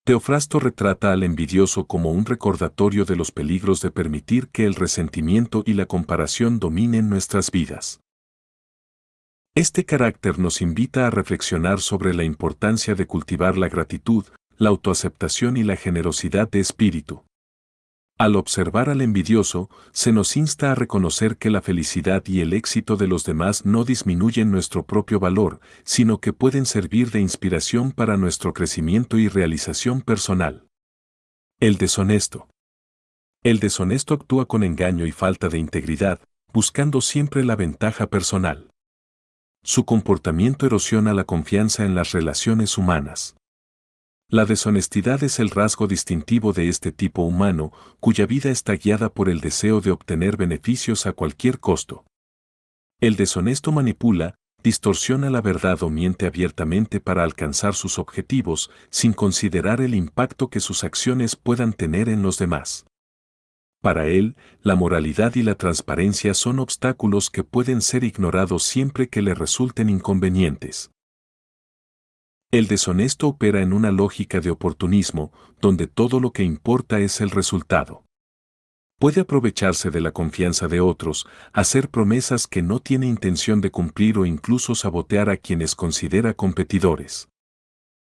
Teofrasto retrata al envidioso como un recordatorio de los peligros de permitir que el resentimiento y la comparación dominen nuestras vidas. Este carácter nos invita a reflexionar sobre la importancia de cultivar la gratitud, la autoaceptación y la generosidad de espíritu. Al observar al envidioso, se nos insta a reconocer que la felicidad y el éxito de los demás no disminuyen nuestro propio valor, sino que pueden servir de inspiración para nuestro crecimiento y realización personal. El deshonesto. El deshonesto actúa con engaño y falta de integridad, buscando siempre la ventaja personal. Su comportamiento erosiona la confianza en las relaciones humanas. La deshonestidad es el rasgo distintivo de este tipo humano, cuya vida está guiada por el deseo de obtener beneficios a cualquier costo. El deshonesto manipula, distorsiona la verdad o miente abiertamente para alcanzar sus objetivos, sin considerar el impacto que sus acciones puedan tener en los demás. Para él, la moralidad y la transparencia son obstáculos que pueden ser ignorados siempre que le resulten inconvenientes. El deshonesto opera en una lógica de oportunismo, donde todo lo que importa es el resultado. Puede aprovecharse de la confianza de otros, hacer promesas que no tiene intención de cumplir o incluso sabotear a quienes considera competidores.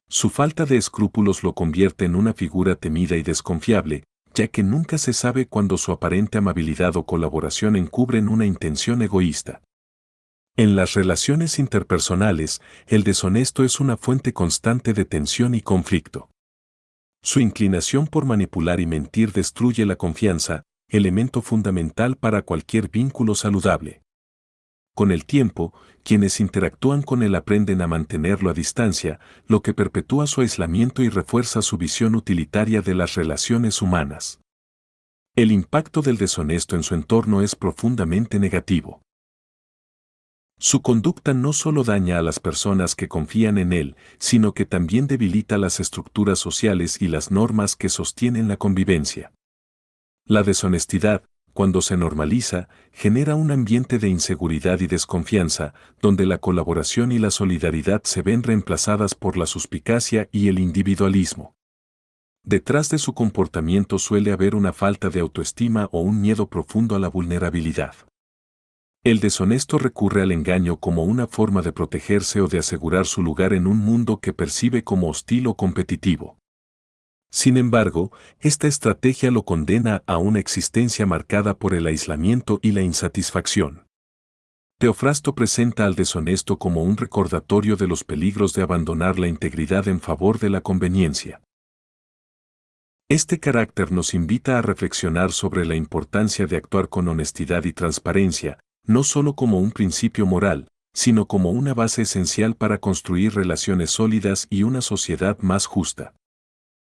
Su falta de escrúpulos lo convierte en una figura temida y desconfiable, ya que nunca se sabe cuándo su aparente amabilidad o colaboración encubren una intención egoísta. En las relaciones interpersonales, el deshonesto es una fuente constante de tensión y conflicto. Su inclinación por manipular y mentir destruye la confianza, elemento fundamental para cualquier vínculo saludable. Con el tiempo, quienes interactúan con él aprenden a mantenerlo a distancia, lo que perpetúa su aislamiento y refuerza su visión utilitaria de las relaciones humanas. El impacto del deshonesto en su entorno es profundamente negativo. Su conducta no solo daña a las personas que confían en él, sino que también debilita las estructuras sociales y las normas que sostienen la convivencia. La deshonestidad, cuando se normaliza, genera un ambiente de inseguridad y desconfianza, donde la colaboración y la solidaridad se ven reemplazadas por la suspicacia y el individualismo. Detrás de su comportamiento suele haber una falta de autoestima o un miedo profundo a la vulnerabilidad. El deshonesto recurre al engaño como una forma de protegerse o de asegurar su lugar en un mundo que percibe como hostil o competitivo. Sin embargo, esta estrategia lo condena a una existencia marcada por el aislamiento y la insatisfacción. Teofrasto presenta al deshonesto como un recordatorio de los peligros de abandonar la integridad en favor de la conveniencia. Este carácter nos invita a reflexionar sobre la importancia de actuar con honestidad y transparencia, no solo como un principio moral, sino como una base esencial para construir relaciones sólidas y una sociedad más justa.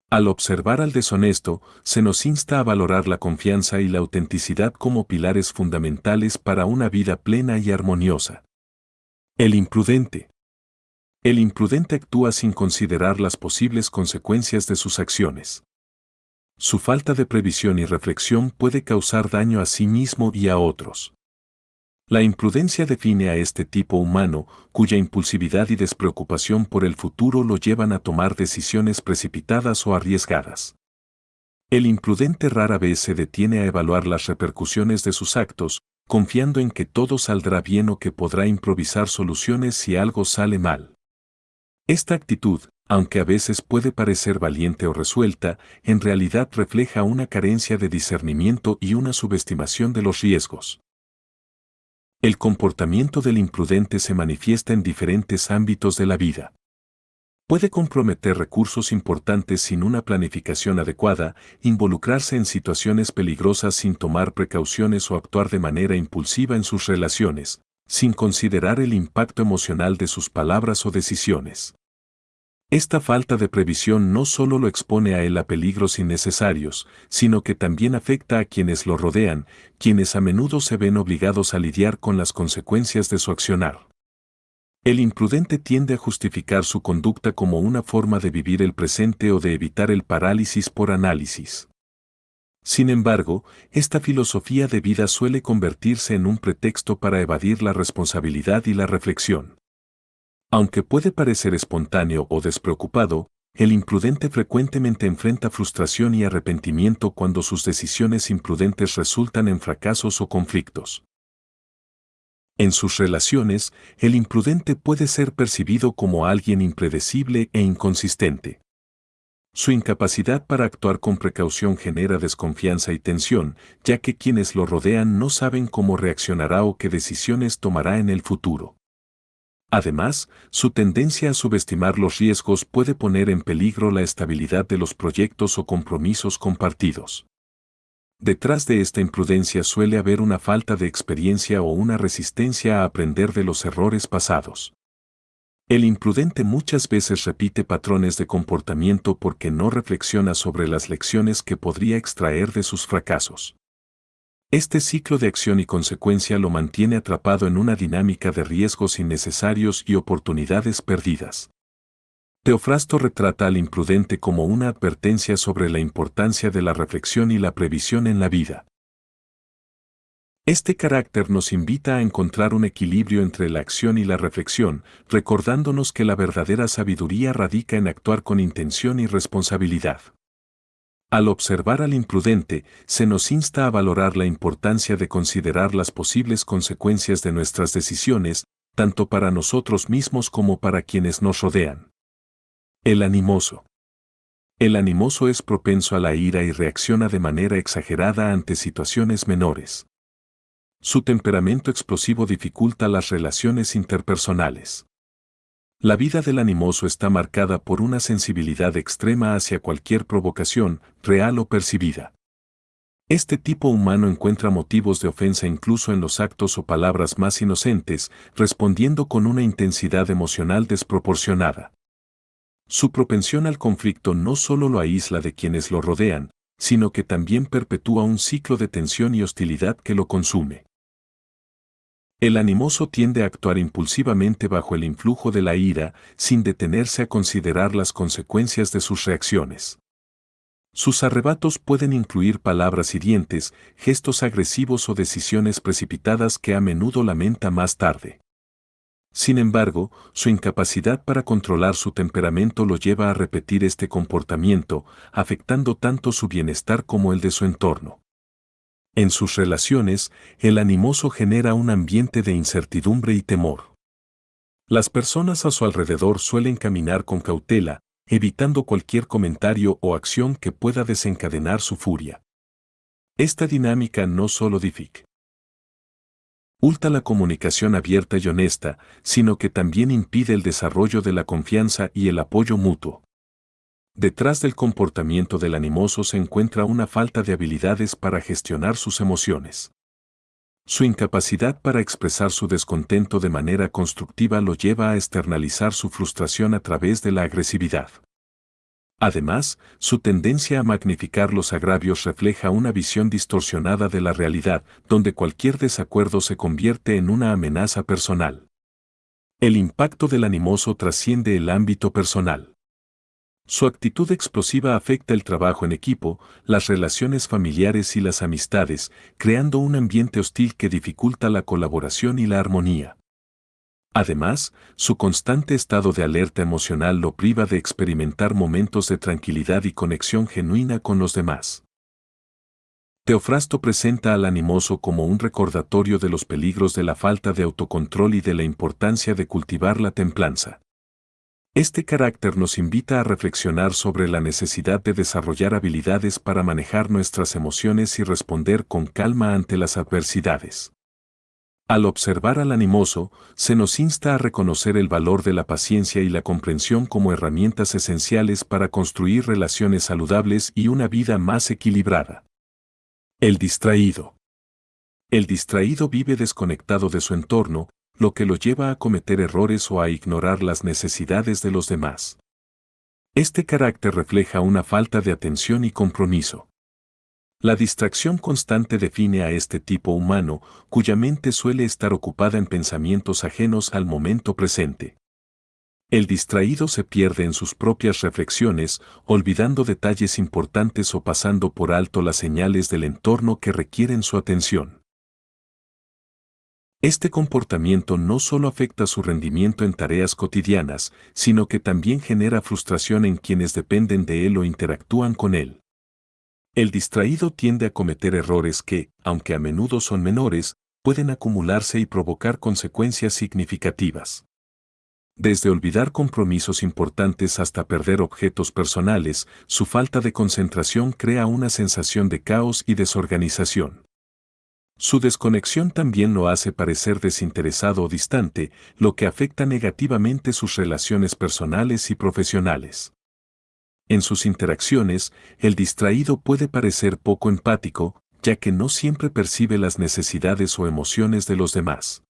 Al observar al deshonesto, se nos insta a valorar la confianza y la autenticidad como pilares fundamentales para una vida plena y armoniosa. El imprudente. El imprudente actúa sin considerar las posibles consecuencias de sus acciones. Su falta de previsión y reflexión puede causar daño a sí mismo y a otros. La imprudencia define a este tipo humano, cuya impulsividad y despreocupación por el futuro lo llevan a tomar decisiones precipitadas o arriesgadas. El imprudente rara vez se detiene a evaluar las repercusiones de sus actos, confiando en que todo saldrá bien o que podrá improvisar soluciones si algo sale mal. Esta actitud, aunque a veces puede parecer valiente o resuelta, en realidad refleja una carencia de discernimiento y una subestimación de los riesgos. El comportamiento del imprudente se manifiesta en diferentes ámbitos de la vida. Puede comprometer recursos importantes sin una planificación adecuada, involucrarse en situaciones peligrosas sin tomar precauciones o actuar de manera impulsiva en sus relaciones, sin considerar el impacto emocional de sus palabras o decisiones. Esta falta de previsión no solo lo expone a él a peligros innecesarios, sino que también afecta a quienes lo rodean, quienes a menudo se ven obligados a lidiar con las consecuencias de su accionar. El imprudente tiende a justificar su conducta como una forma de vivir el presente o de evitar el parálisis por análisis. Sin embargo, esta filosofía de vida suele convertirse en un pretexto para evadir la responsabilidad y la reflexión. Aunque puede parecer espontáneo o despreocupado, el imprudente frecuentemente enfrenta frustración y arrepentimiento cuando sus decisiones imprudentes resultan en fracasos o conflictos. En sus relaciones, el imprudente puede ser percibido como alguien impredecible e inconsistente. Su incapacidad para actuar con precaución genera desconfianza y tensión, ya que quienes lo rodean no saben cómo reaccionará o qué decisiones tomará en el futuro. Además, su tendencia a subestimar los riesgos puede poner en peligro la estabilidad de los proyectos o compromisos compartidos. Detrás de esta imprudencia suele haber una falta de experiencia o una resistencia a aprender de los errores pasados. El imprudente muchas veces repite patrones de comportamiento porque no reflexiona sobre las lecciones que podría extraer de sus fracasos. Este ciclo de acción y consecuencia lo mantiene atrapado en una dinámica de riesgos innecesarios y oportunidades perdidas. Teofrasto retrata al imprudente como una advertencia sobre la importancia de la reflexión y la previsión en la vida. Este carácter nos invita a encontrar un equilibrio entre la acción y la reflexión, recordándonos que la verdadera sabiduría radica en actuar con intención y responsabilidad. Al observar al imprudente, se nos insta a valorar la importancia de considerar las posibles consecuencias de nuestras decisiones, tanto para nosotros mismos como para quienes nos rodean. El animoso. El animoso es propenso a la ira y reacciona de manera exagerada ante situaciones menores. Su temperamento explosivo dificulta las relaciones interpersonales. La vida del animoso está marcada por una sensibilidad extrema hacia cualquier provocación, real o percibida. Este tipo humano encuentra motivos de ofensa incluso en los actos o palabras más inocentes, respondiendo con una intensidad emocional desproporcionada. Su propensión al conflicto no solo lo aísla de quienes lo rodean, sino que también perpetúa un ciclo de tensión y hostilidad que lo consume. El animoso tiende a actuar impulsivamente bajo el influjo de la ira, sin detenerse a considerar las consecuencias de sus reacciones. Sus arrebatos pueden incluir palabras hirientes, gestos agresivos o decisiones precipitadas que a menudo lamenta más tarde. Sin embargo, su incapacidad para controlar su temperamento lo lleva a repetir este comportamiento, afectando tanto su bienestar como el de su entorno. En sus relaciones, el animoso genera un ambiente de incertidumbre y temor. Las personas a su alrededor suelen caminar con cautela, evitando cualquier comentario o acción que pueda desencadenar su furia. Esta dinámica no solo dificulta la comunicación abierta y honesta, sino que también impide el desarrollo de la confianza y el apoyo mutuo. Detrás del comportamiento del animoso se encuentra una falta de habilidades para gestionar sus emociones. Su incapacidad para expresar su descontento de manera constructiva lo lleva a externalizar su frustración a través de la agresividad. Además, su tendencia a magnificar los agravios refleja una visión distorsionada de la realidad, donde cualquier desacuerdo se convierte en una amenaza personal. El impacto del animoso trasciende el ámbito personal. Su actitud explosiva afecta el trabajo en equipo, las relaciones familiares y las amistades, creando un ambiente hostil que dificulta la colaboración y la armonía. Además, su constante estado de alerta emocional lo priva de experimentar momentos de tranquilidad y conexión genuina con los demás. Teofrasto presenta al animoso como un recordatorio de los peligros de la falta de autocontrol y de la importancia de cultivar la templanza. Este carácter nos invita a reflexionar sobre la necesidad de desarrollar habilidades para manejar nuestras emociones y responder con calma ante las adversidades. Al observar al animoso, se nos insta a reconocer el valor de la paciencia y la comprensión como herramientas esenciales para construir relaciones saludables y una vida más equilibrada. El distraído. El distraído vive desconectado de su entorno, lo que lo lleva a cometer errores o a ignorar las necesidades de los demás. Este carácter refleja una falta de atención y compromiso. La distracción constante define a este tipo humano, cuya mente suele estar ocupada en pensamientos ajenos al momento presente. El distraído se pierde en sus propias reflexiones, olvidando detalles importantes o pasando por alto las señales del entorno que requieren su atención. Este comportamiento no solo afecta su rendimiento en tareas cotidianas, sino que también genera frustración en quienes dependen de él o interactúan con él. El distraído tiende a cometer errores que, aunque a menudo son menores, pueden acumularse y provocar consecuencias significativas. Desde olvidar compromisos importantes hasta perder objetos personales, su falta de concentración crea una sensación de caos y desorganización. Su desconexión también lo hace parecer desinteresado o distante, lo que afecta negativamente sus relaciones personales y profesionales. En sus interacciones, el distraído puede parecer poco empático, ya que no siempre percibe las necesidades o emociones de los demás.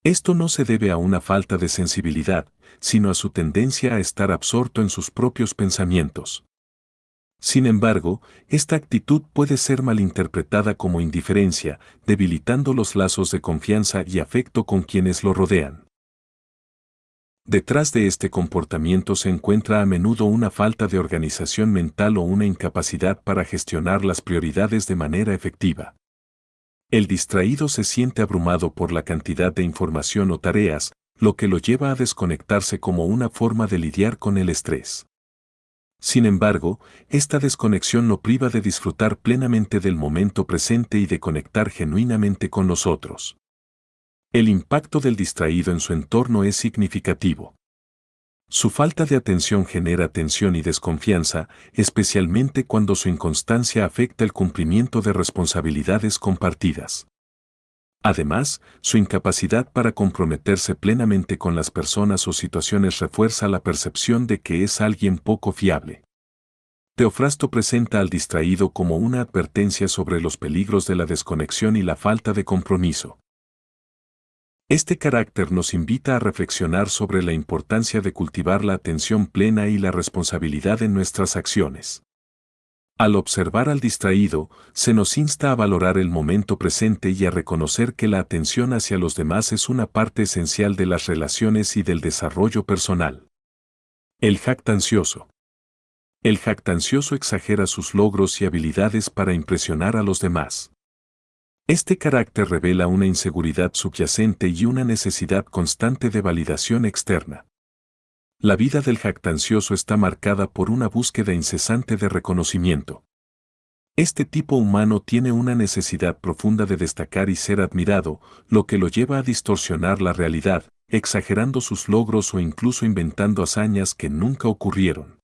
Esto no se debe a una falta de sensibilidad, sino a su tendencia a estar absorto en sus propios pensamientos. Sin embargo, esta actitud puede ser malinterpretada como indiferencia, debilitando los lazos de confianza y afecto con quienes lo rodean. Detrás de este comportamiento se encuentra a menudo una falta de organización mental o una incapacidad para gestionar las prioridades de manera efectiva. El distraído se siente abrumado por la cantidad de información o tareas, lo que lo lleva a desconectarse como una forma de lidiar con el estrés. Sin embargo, esta desconexión lo priva de disfrutar plenamente del momento presente y de conectar genuinamente con los otros. El impacto del distraído en su entorno es significativo. Su falta de atención genera tensión y desconfianza, especialmente cuando su inconstancia afecta el cumplimiento de responsabilidades compartidas. Además, su incapacidad para comprometerse plenamente con las personas o situaciones refuerza la percepción de que es alguien poco fiable. Teofrasto presenta al distraído como una advertencia sobre los peligros de la desconexión y la falta de compromiso. Este carácter nos invita a reflexionar sobre la importancia de cultivar la atención plena y la responsabilidad en nuestras acciones. Al observar al distraído, se nos insta a valorar el momento presente y a reconocer que la atención hacia los demás es una parte esencial de las relaciones y del desarrollo personal. El jactancioso. El jactancioso exagera sus logros y habilidades para impresionar a los demás. Este carácter revela una inseguridad subyacente y una necesidad constante de validación externa. La vida del jactancioso está marcada por una búsqueda incesante de reconocimiento. Este tipo humano tiene una necesidad profunda de destacar y ser admirado, lo que lo lleva a distorsionar la realidad, exagerando sus logros o incluso inventando hazañas que nunca ocurrieron.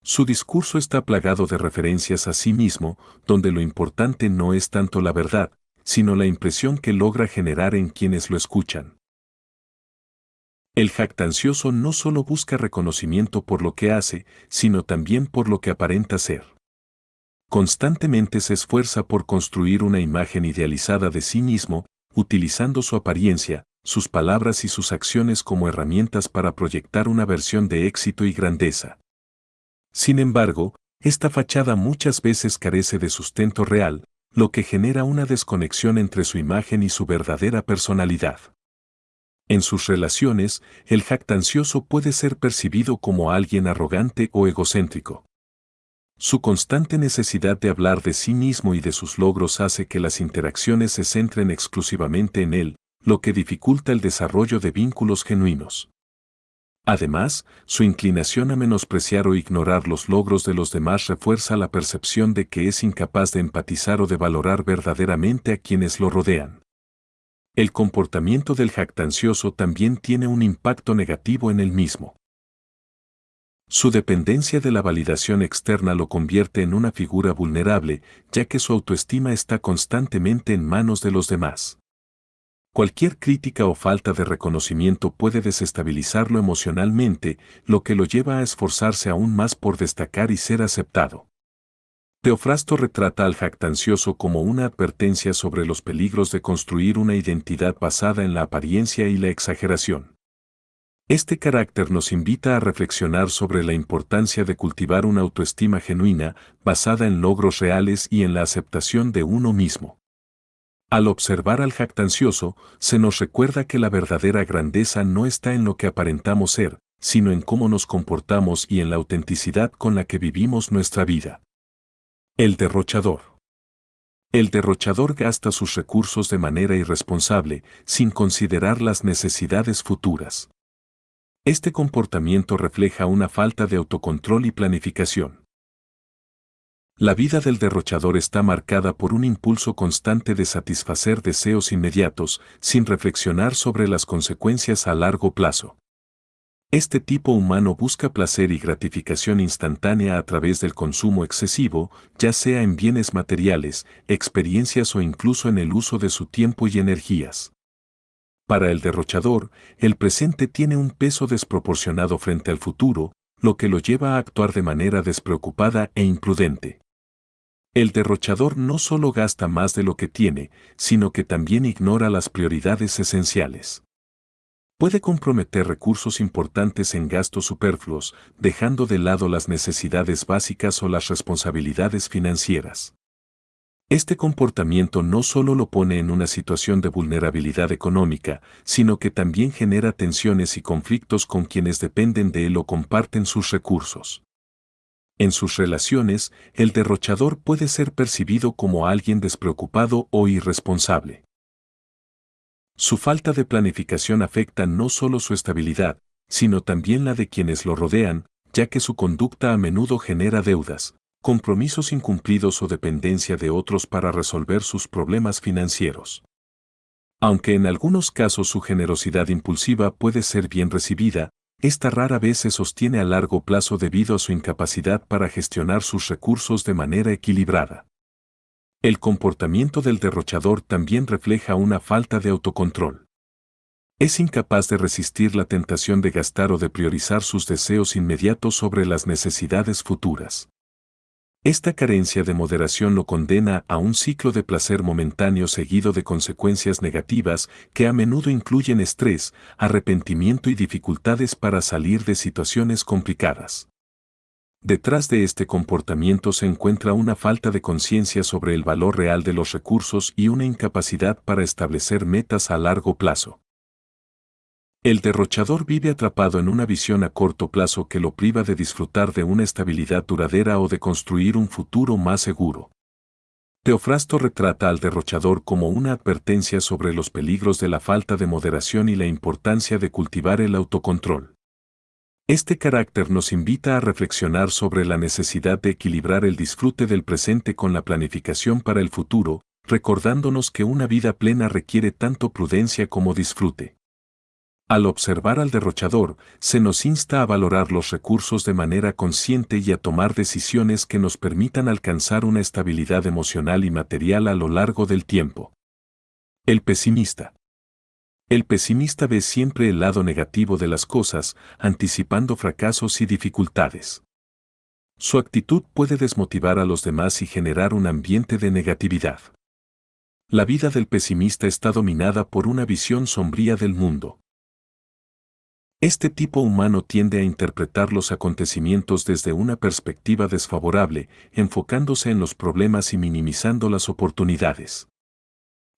Su discurso está plagado de referencias a sí mismo, donde lo importante no es tanto la verdad, sino la impresión que logra generar en quienes lo escuchan. El jactancioso no solo busca reconocimiento por lo que hace, sino también por lo que aparenta ser. Constantemente se esfuerza por construir una imagen idealizada de sí mismo, utilizando su apariencia, sus palabras y sus acciones como herramientas para proyectar una versión de éxito y grandeza. Sin embargo, esta fachada muchas veces carece de sustento real, lo que genera una desconexión entre su imagen y su verdadera personalidad. En sus relaciones, el jactancioso puede ser percibido como alguien arrogante o egocéntrico. Su constante necesidad de hablar de sí mismo y de sus logros hace que las interacciones se centren exclusivamente en él, lo que dificulta el desarrollo de vínculos genuinos. Además, su inclinación a menospreciar o ignorar los logros de los demás refuerza la percepción de que es incapaz de empatizar o de valorar verdaderamente a quienes lo rodean. El comportamiento del jactancioso también tiene un impacto negativo en él mismo. Su dependencia de la validación externa lo convierte en una figura vulnerable, ya que su autoestima está constantemente en manos de los demás. Cualquier crítica o falta de reconocimiento puede desestabilizarlo emocionalmente, lo que lo lleva a esforzarse aún más por destacar y ser aceptado. Teofrasto retrata al jactancioso como una advertencia sobre los peligros de construir una identidad basada en la apariencia y la exageración. Este carácter nos invita a reflexionar sobre la importancia de cultivar una autoestima genuina, basada en logros reales y en la aceptación de uno mismo. Al observar al jactancioso, se nos recuerda que la verdadera grandeza no está en lo que aparentamos ser, sino en cómo nos comportamos y en la autenticidad con la que vivimos nuestra vida. El derrochador. El derrochador gasta sus recursos de manera irresponsable, sin considerar las necesidades futuras. Este comportamiento refleja una falta de autocontrol y planificación. La vida del derrochador está marcada por un impulso constante de satisfacer deseos inmediatos, sin reflexionar sobre las consecuencias a largo plazo. Este tipo humano busca placer y gratificación instantánea a través del consumo excesivo, ya sea en bienes materiales, experiencias o incluso en el uso de su tiempo y energías. Para el derrochador, el presente tiene un peso desproporcionado frente al futuro, lo que lo lleva a actuar de manera despreocupada e imprudente. El derrochador no solo gasta más de lo que tiene, sino que también ignora las prioridades esenciales. Puede comprometer recursos importantes en gastos superfluos, dejando de lado las necesidades básicas o las responsabilidades financieras. Este comportamiento no solo lo pone en una situación de vulnerabilidad económica, sino que también genera tensiones y conflictos con quienes dependen de él o comparten sus recursos. En sus relaciones, el derrochador puede ser percibido como alguien despreocupado o irresponsable. Su falta de planificación afecta no solo su estabilidad, sino también la de quienes lo rodean, ya que su conducta a menudo genera deudas, compromisos incumplidos o dependencia de otros para resolver sus problemas financieros. Aunque en algunos casos su generosidad impulsiva puede ser bien recibida, esta rara vez se sostiene a largo plazo debido a su incapacidad para gestionar sus recursos de manera equilibrada. El comportamiento del derrochador también refleja una falta de autocontrol. Es incapaz de resistir la tentación de gastar o de priorizar sus deseos inmediatos sobre las necesidades futuras. Esta carencia de moderación lo condena a un ciclo de placer momentáneo seguido de consecuencias negativas que a menudo incluyen estrés, arrepentimiento y dificultades para salir de situaciones complicadas. Detrás de este comportamiento se encuentra una falta de conciencia sobre el valor real de los recursos y una incapacidad para establecer metas a largo plazo. El derrochador vive atrapado en una visión a corto plazo que lo priva de disfrutar de una estabilidad duradera o de construir un futuro más seguro. Teofrasto retrata al derrochador como una advertencia sobre los peligros de la falta de moderación y la importancia de cultivar el autocontrol. Este carácter nos invita a reflexionar sobre la necesidad de equilibrar el disfrute del presente con la planificación para el futuro, recordándonos que una vida plena requiere tanto prudencia como disfrute. Al observar al derrochador, se nos insta a valorar los recursos de manera consciente y a tomar decisiones que nos permitan alcanzar una estabilidad emocional y material a lo largo del tiempo. El pesimista. El pesimista ve siempre el lado negativo de las cosas, anticipando fracasos y dificultades. Su actitud puede desmotivar a los demás y generar un ambiente de negatividad. La vida del pesimista está dominada por una visión sombría del mundo. Este tipo humano tiende a interpretar los acontecimientos desde una perspectiva desfavorable, enfocándose en los problemas y minimizando las oportunidades.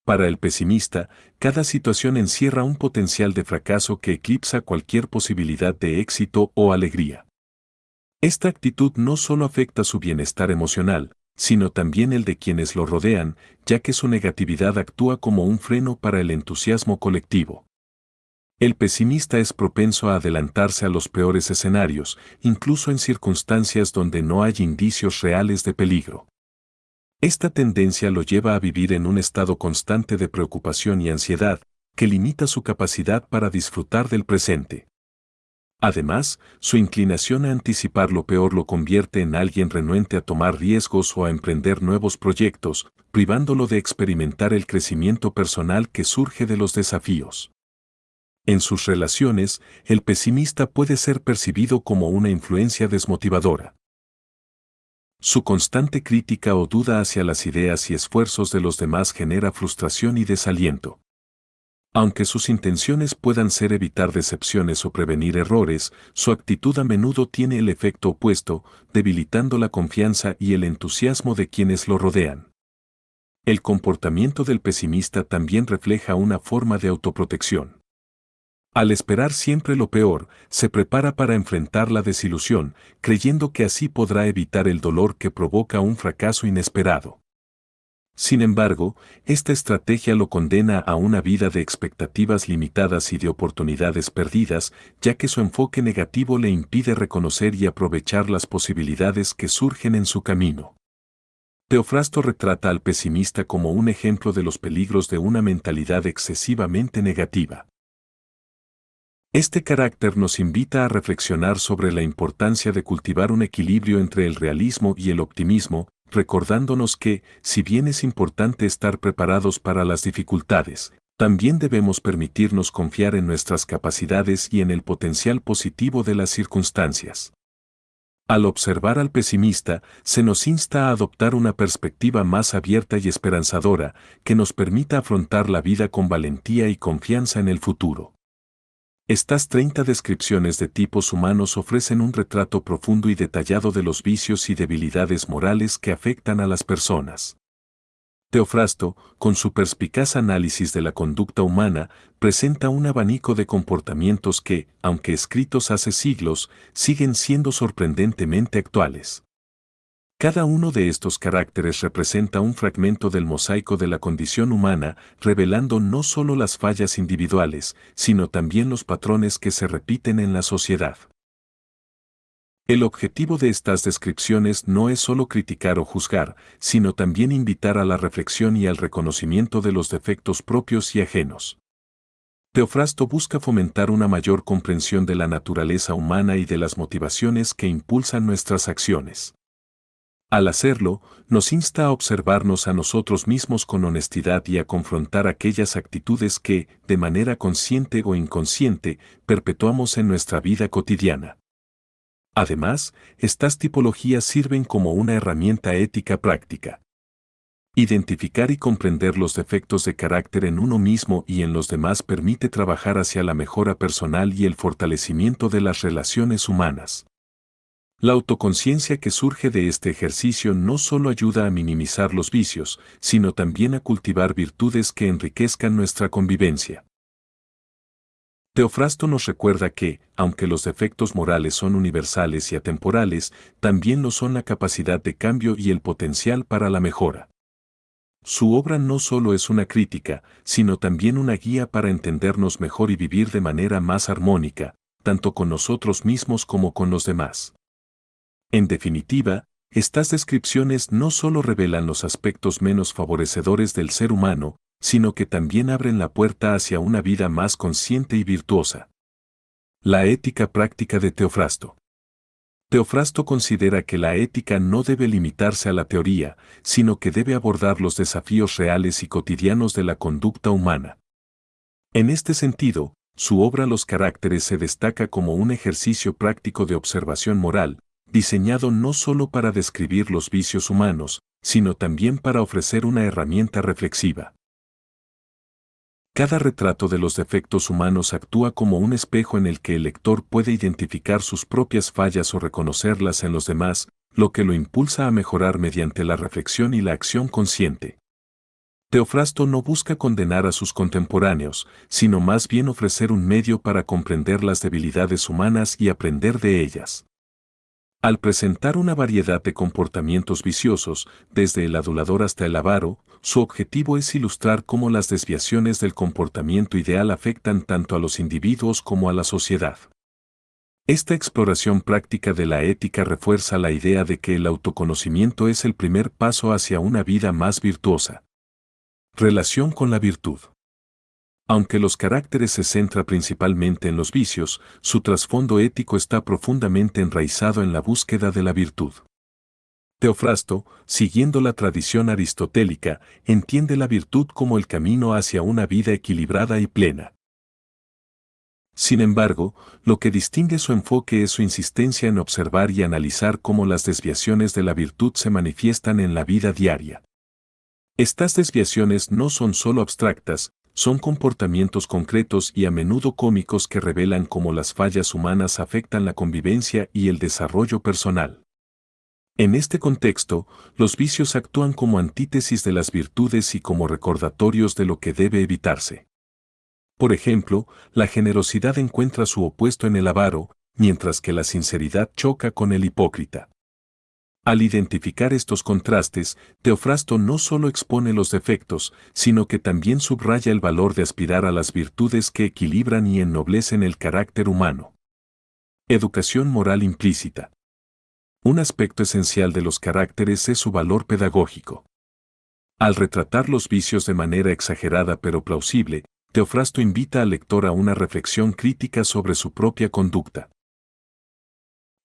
Para el pesimista, cada situación encierra un potencial de fracaso que eclipsa cualquier posibilidad de éxito o alegría. Esta actitud no solo afecta su bienestar emocional, sino también el de quienes lo rodean, ya que su negatividad actúa como un freno para el entusiasmo colectivo. El pesimista es propenso a adelantarse a los peores escenarios, incluso en circunstancias donde no hay indicios reales de peligro. Esta tendencia lo lleva a vivir en un estado constante de preocupación y ansiedad, que limita su capacidad para disfrutar del presente. Además, su inclinación a anticipar lo peor lo convierte en alguien renuente a tomar riesgos o a emprender nuevos proyectos, privándolo de experimentar el crecimiento personal que surge de los desafíos. En sus relaciones, el pesimista puede ser percibido como una influencia desmotivadora. Su constante crítica o duda hacia las ideas y esfuerzos de los demás genera frustración y desaliento. Aunque sus intenciones puedan ser evitar decepciones o prevenir errores, su actitud a menudo tiene el efecto opuesto, debilitando la confianza y el entusiasmo de quienes lo rodean. El comportamiento del pesimista también refleja una forma de autoprotección. Al esperar siempre lo peor, se prepara para enfrentar la desilusión, creyendo que así podrá evitar el dolor que provoca un fracaso inesperado. Sin embargo, esta estrategia lo condena a una vida de expectativas limitadas y de oportunidades perdidas, ya que su enfoque negativo le impide reconocer y aprovechar las posibilidades que surgen en su camino. Teofrasto retrata al pesimista como un ejemplo de los peligros de una mentalidad excesivamente negativa. Este carácter nos invita a reflexionar sobre la importancia de cultivar un equilibrio entre el realismo y el optimismo, recordándonos que, si bien es importante estar preparados para las dificultades, también debemos permitirnos confiar en nuestras capacidades y en el potencial positivo de las circunstancias. Al observar al pesimista, se nos insta a adoptar una perspectiva más abierta y esperanzadora, que nos permita afrontar la vida con valentía y confianza en el futuro. Estas 30 descripciones de tipos humanos ofrecen un retrato profundo y detallado de los vicios y debilidades morales que afectan a las personas. Teofrasto, con su perspicaz análisis de la conducta humana, presenta un abanico de comportamientos que, aunque escritos hace siglos, siguen siendo sorprendentemente actuales. Cada uno de estos caracteres representa un fragmento del mosaico de la condición humana, revelando no solo las fallas individuales, sino también los patrones que se repiten en la sociedad. El objetivo de estas descripciones no es solo criticar o juzgar, sino también invitar a la reflexión y al reconocimiento de los defectos propios y ajenos. Teofrasto busca fomentar una mayor comprensión de la naturaleza humana y de las motivaciones que impulsan nuestras acciones. Al hacerlo, nos insta a observarnos a nosotros mismos con honestidad y a confrontar aquellas actitudes que, de manera consciente o inconsciente, perpetuamos en nuestra vida cotidiana. Además, estas tipologías sirven como una herramienta ética práctica. Identificar y comprender los defectos de carácter en uno mismo y en los demás permite trabajar hacia la mejora personal y el fortalecimiento de las relaciones humanas. La autoconciencia que surge de este ejercicio no solo ayuda a minimizar los vicios, sino también a cultivar virtudes que enriquezcan nuestra convivencia. Teofrasto nos recuerda que, aunque los defectos morales son universales y atemporales, también lo son la capacidad de cambio y el potencial para la mejora. Su obra no solo es una crítica, sino también una guía para entendernos mejor y vivir de manera más armónica, tanto con nosotros mismos como con los demás. En definitiva, estas descripciones no solo revelan los aspectos menos favorecedores del ser humano, sino que también abren la puerta hacia una vida más consciente y virtuosa. La ética práctica de Teofrasto. Teofrasto considera que la ética no debe limitarse a la teoría, sino que debe abordar los desafíos reales y cotidianos de la conducta humana. En este sentido, su obra Los Caracteres se destaca como un ejercicio práctico de observación moral, diseñado no solo para describir los vicios humanos, sino también para ofrecer una herramienta reflexiva. Cada retrato de los defectos humanos actúa como un espejo en el que el lector puede identificar sus propias fallas o reconocerlas en los demás, lo que lo impulsa a mejorar mediante la reflexión y la acción consciente. Teofrasto no busca condenar a sus contemporáneos, sino más bien ofrecer un medio para comprender las debilidades humanas y aprender de ellas. Al presentar una variedad de comportamientos viciosos, desde el adulador hasta el avaro, su objetivo es ilustrar cómo las desviaciones del comportamiento ideal afectan tanto a los individuos como a la sociedad. Esta exploración práctica de la ética refuerza la idea de que el autoconocimiento es el primer paso hacia una vida más virtuosa. Relación con la virtud. Aunque los caracteres se centra principalmente en los vicios, su trasfondo ético está profundamente enraizado en la búsqueda de la virtud. Teofrasto, siguiendo la tradición aristotélica, entiende la virtud como el camino hacia una vida equilibrada y plena. Sin embargo, lo que distingue su enfoque es su insistencia en observar y analizar cómo las desviaciones de la virtud se manifiestan en la vida diaria. Estas desviaciones no son solo abstractas, son comportamientos concretos y a menudo cómicos que revelan cómo las fallas humanas afectan la convivencia y el desarrollo personal. En este contexto, los vicios actúan como antítesis de las virtudes y como recordatorios de lo que debe evitarse. Por ejemplo, la generosidad encuentra su opuesto en el avaro, mientras que la sinceridad choca con el hipócrita. Al identificar estos contrastes, Teofrasto no solo expone los defectos, sino que también subraya el valor de aspirar a las virtudes que equilibran y ennoblecen el carácter humano. Educación moral implícita. Un aspecto esencial de los caracteres es su valor pedagógico. Al retratar los vicios de manera exagerada pero plausible, Teofrasto invita al lector a una reflexión crítica sobre su propia conducta.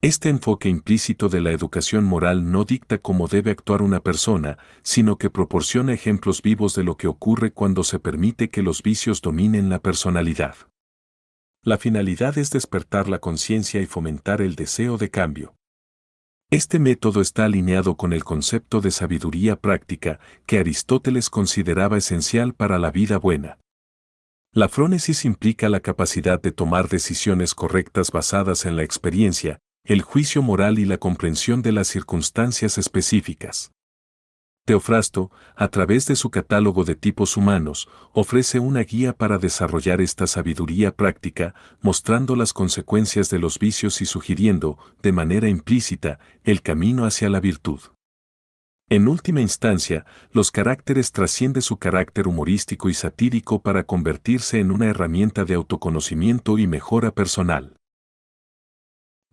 Este enfoque implícito de la educación moral no dicta cómo debe actuar una persona, sino que proporciona ejemplos vivos de lo que ocurre cuando se permite que los vicios dominen la personalidad. La finalidad es despertar la conciencia y fomentar el deseo de cambio. Este método está alineado con el concepto de sabiduría práctica que Aristóteles consideraba esencial para la vida buena. La frónesis implica la capacidad de tomar decisiones correctas basadas en la experiencia, el juicio moral y la comprensión de las circunstancias específicas. Teofrasto, a través de su catálogo de tipos humanos, ofrece una guía para desarrollar esta sabiduría práctica, mostrando las consecuencias de los vicios y sugiriendo, de manera implícita, el camino hacia la virtud. En última instancia, los caracteres trasciende su carácter humorístico y satírico para convertirse en una herramienta de autoconocimiento y mejora personal.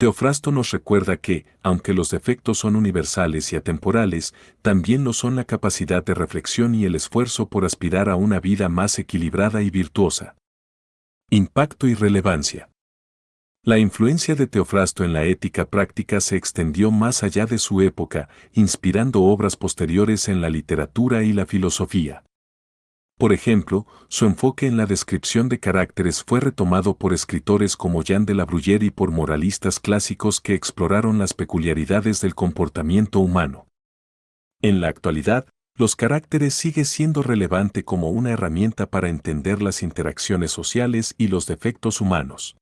Teofrasto nos recuerda que, aunque los defectos son universales y atemporales, también lo son la capacidad de reflexión y el esfuerzo por aspirar a una vida más equilibrada y virtuosa. Impacto y relevancia. La influencia de Teofrasto en la ética práctica se extendió más allá de su época, inspirando obras posteriores en la literatura y la filosofía. Por ejemplo, su enfoque en la descripción de caracteres fue retomado por escritores como Jean de La Bruyère y por moralistas clásicos que exploraron las peculiaridades del comportamiento humano. En la actualidad, los caracteres sigue siendo relevante como una herramienta para entender las interacciones sociales y los defectos humanos.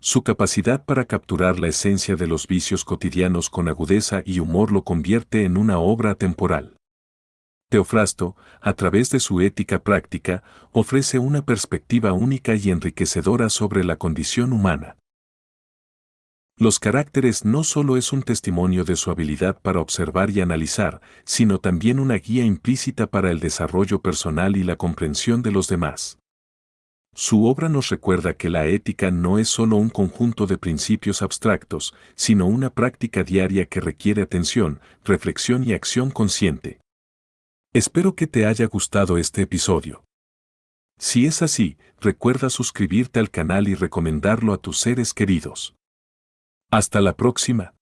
Su capacidad para capturar la esencia de los vicios cotidianos con agudeza y humor lo convierte en una obra atemporal. Teofrasto, a través de su ética práctica, ofrece una perspectiva única y enriquecedora sobre la condición humana. Los caracteres no solo es un testimonio de su habilidad para observar y analizar, sino también una guía implícita para el desarrollo personal y la comprensión de los demás. Su obra nos recuerda que la ética no es solo un conjunto de principios abstractos, sino una práctica diaria que requiere atención, reflexión y acción consciente. Espero que te haya gustado este episodio. Si es así, recuerda suscribirte al canal y recomendarlo a tus seres queridos. Hasta la próxima.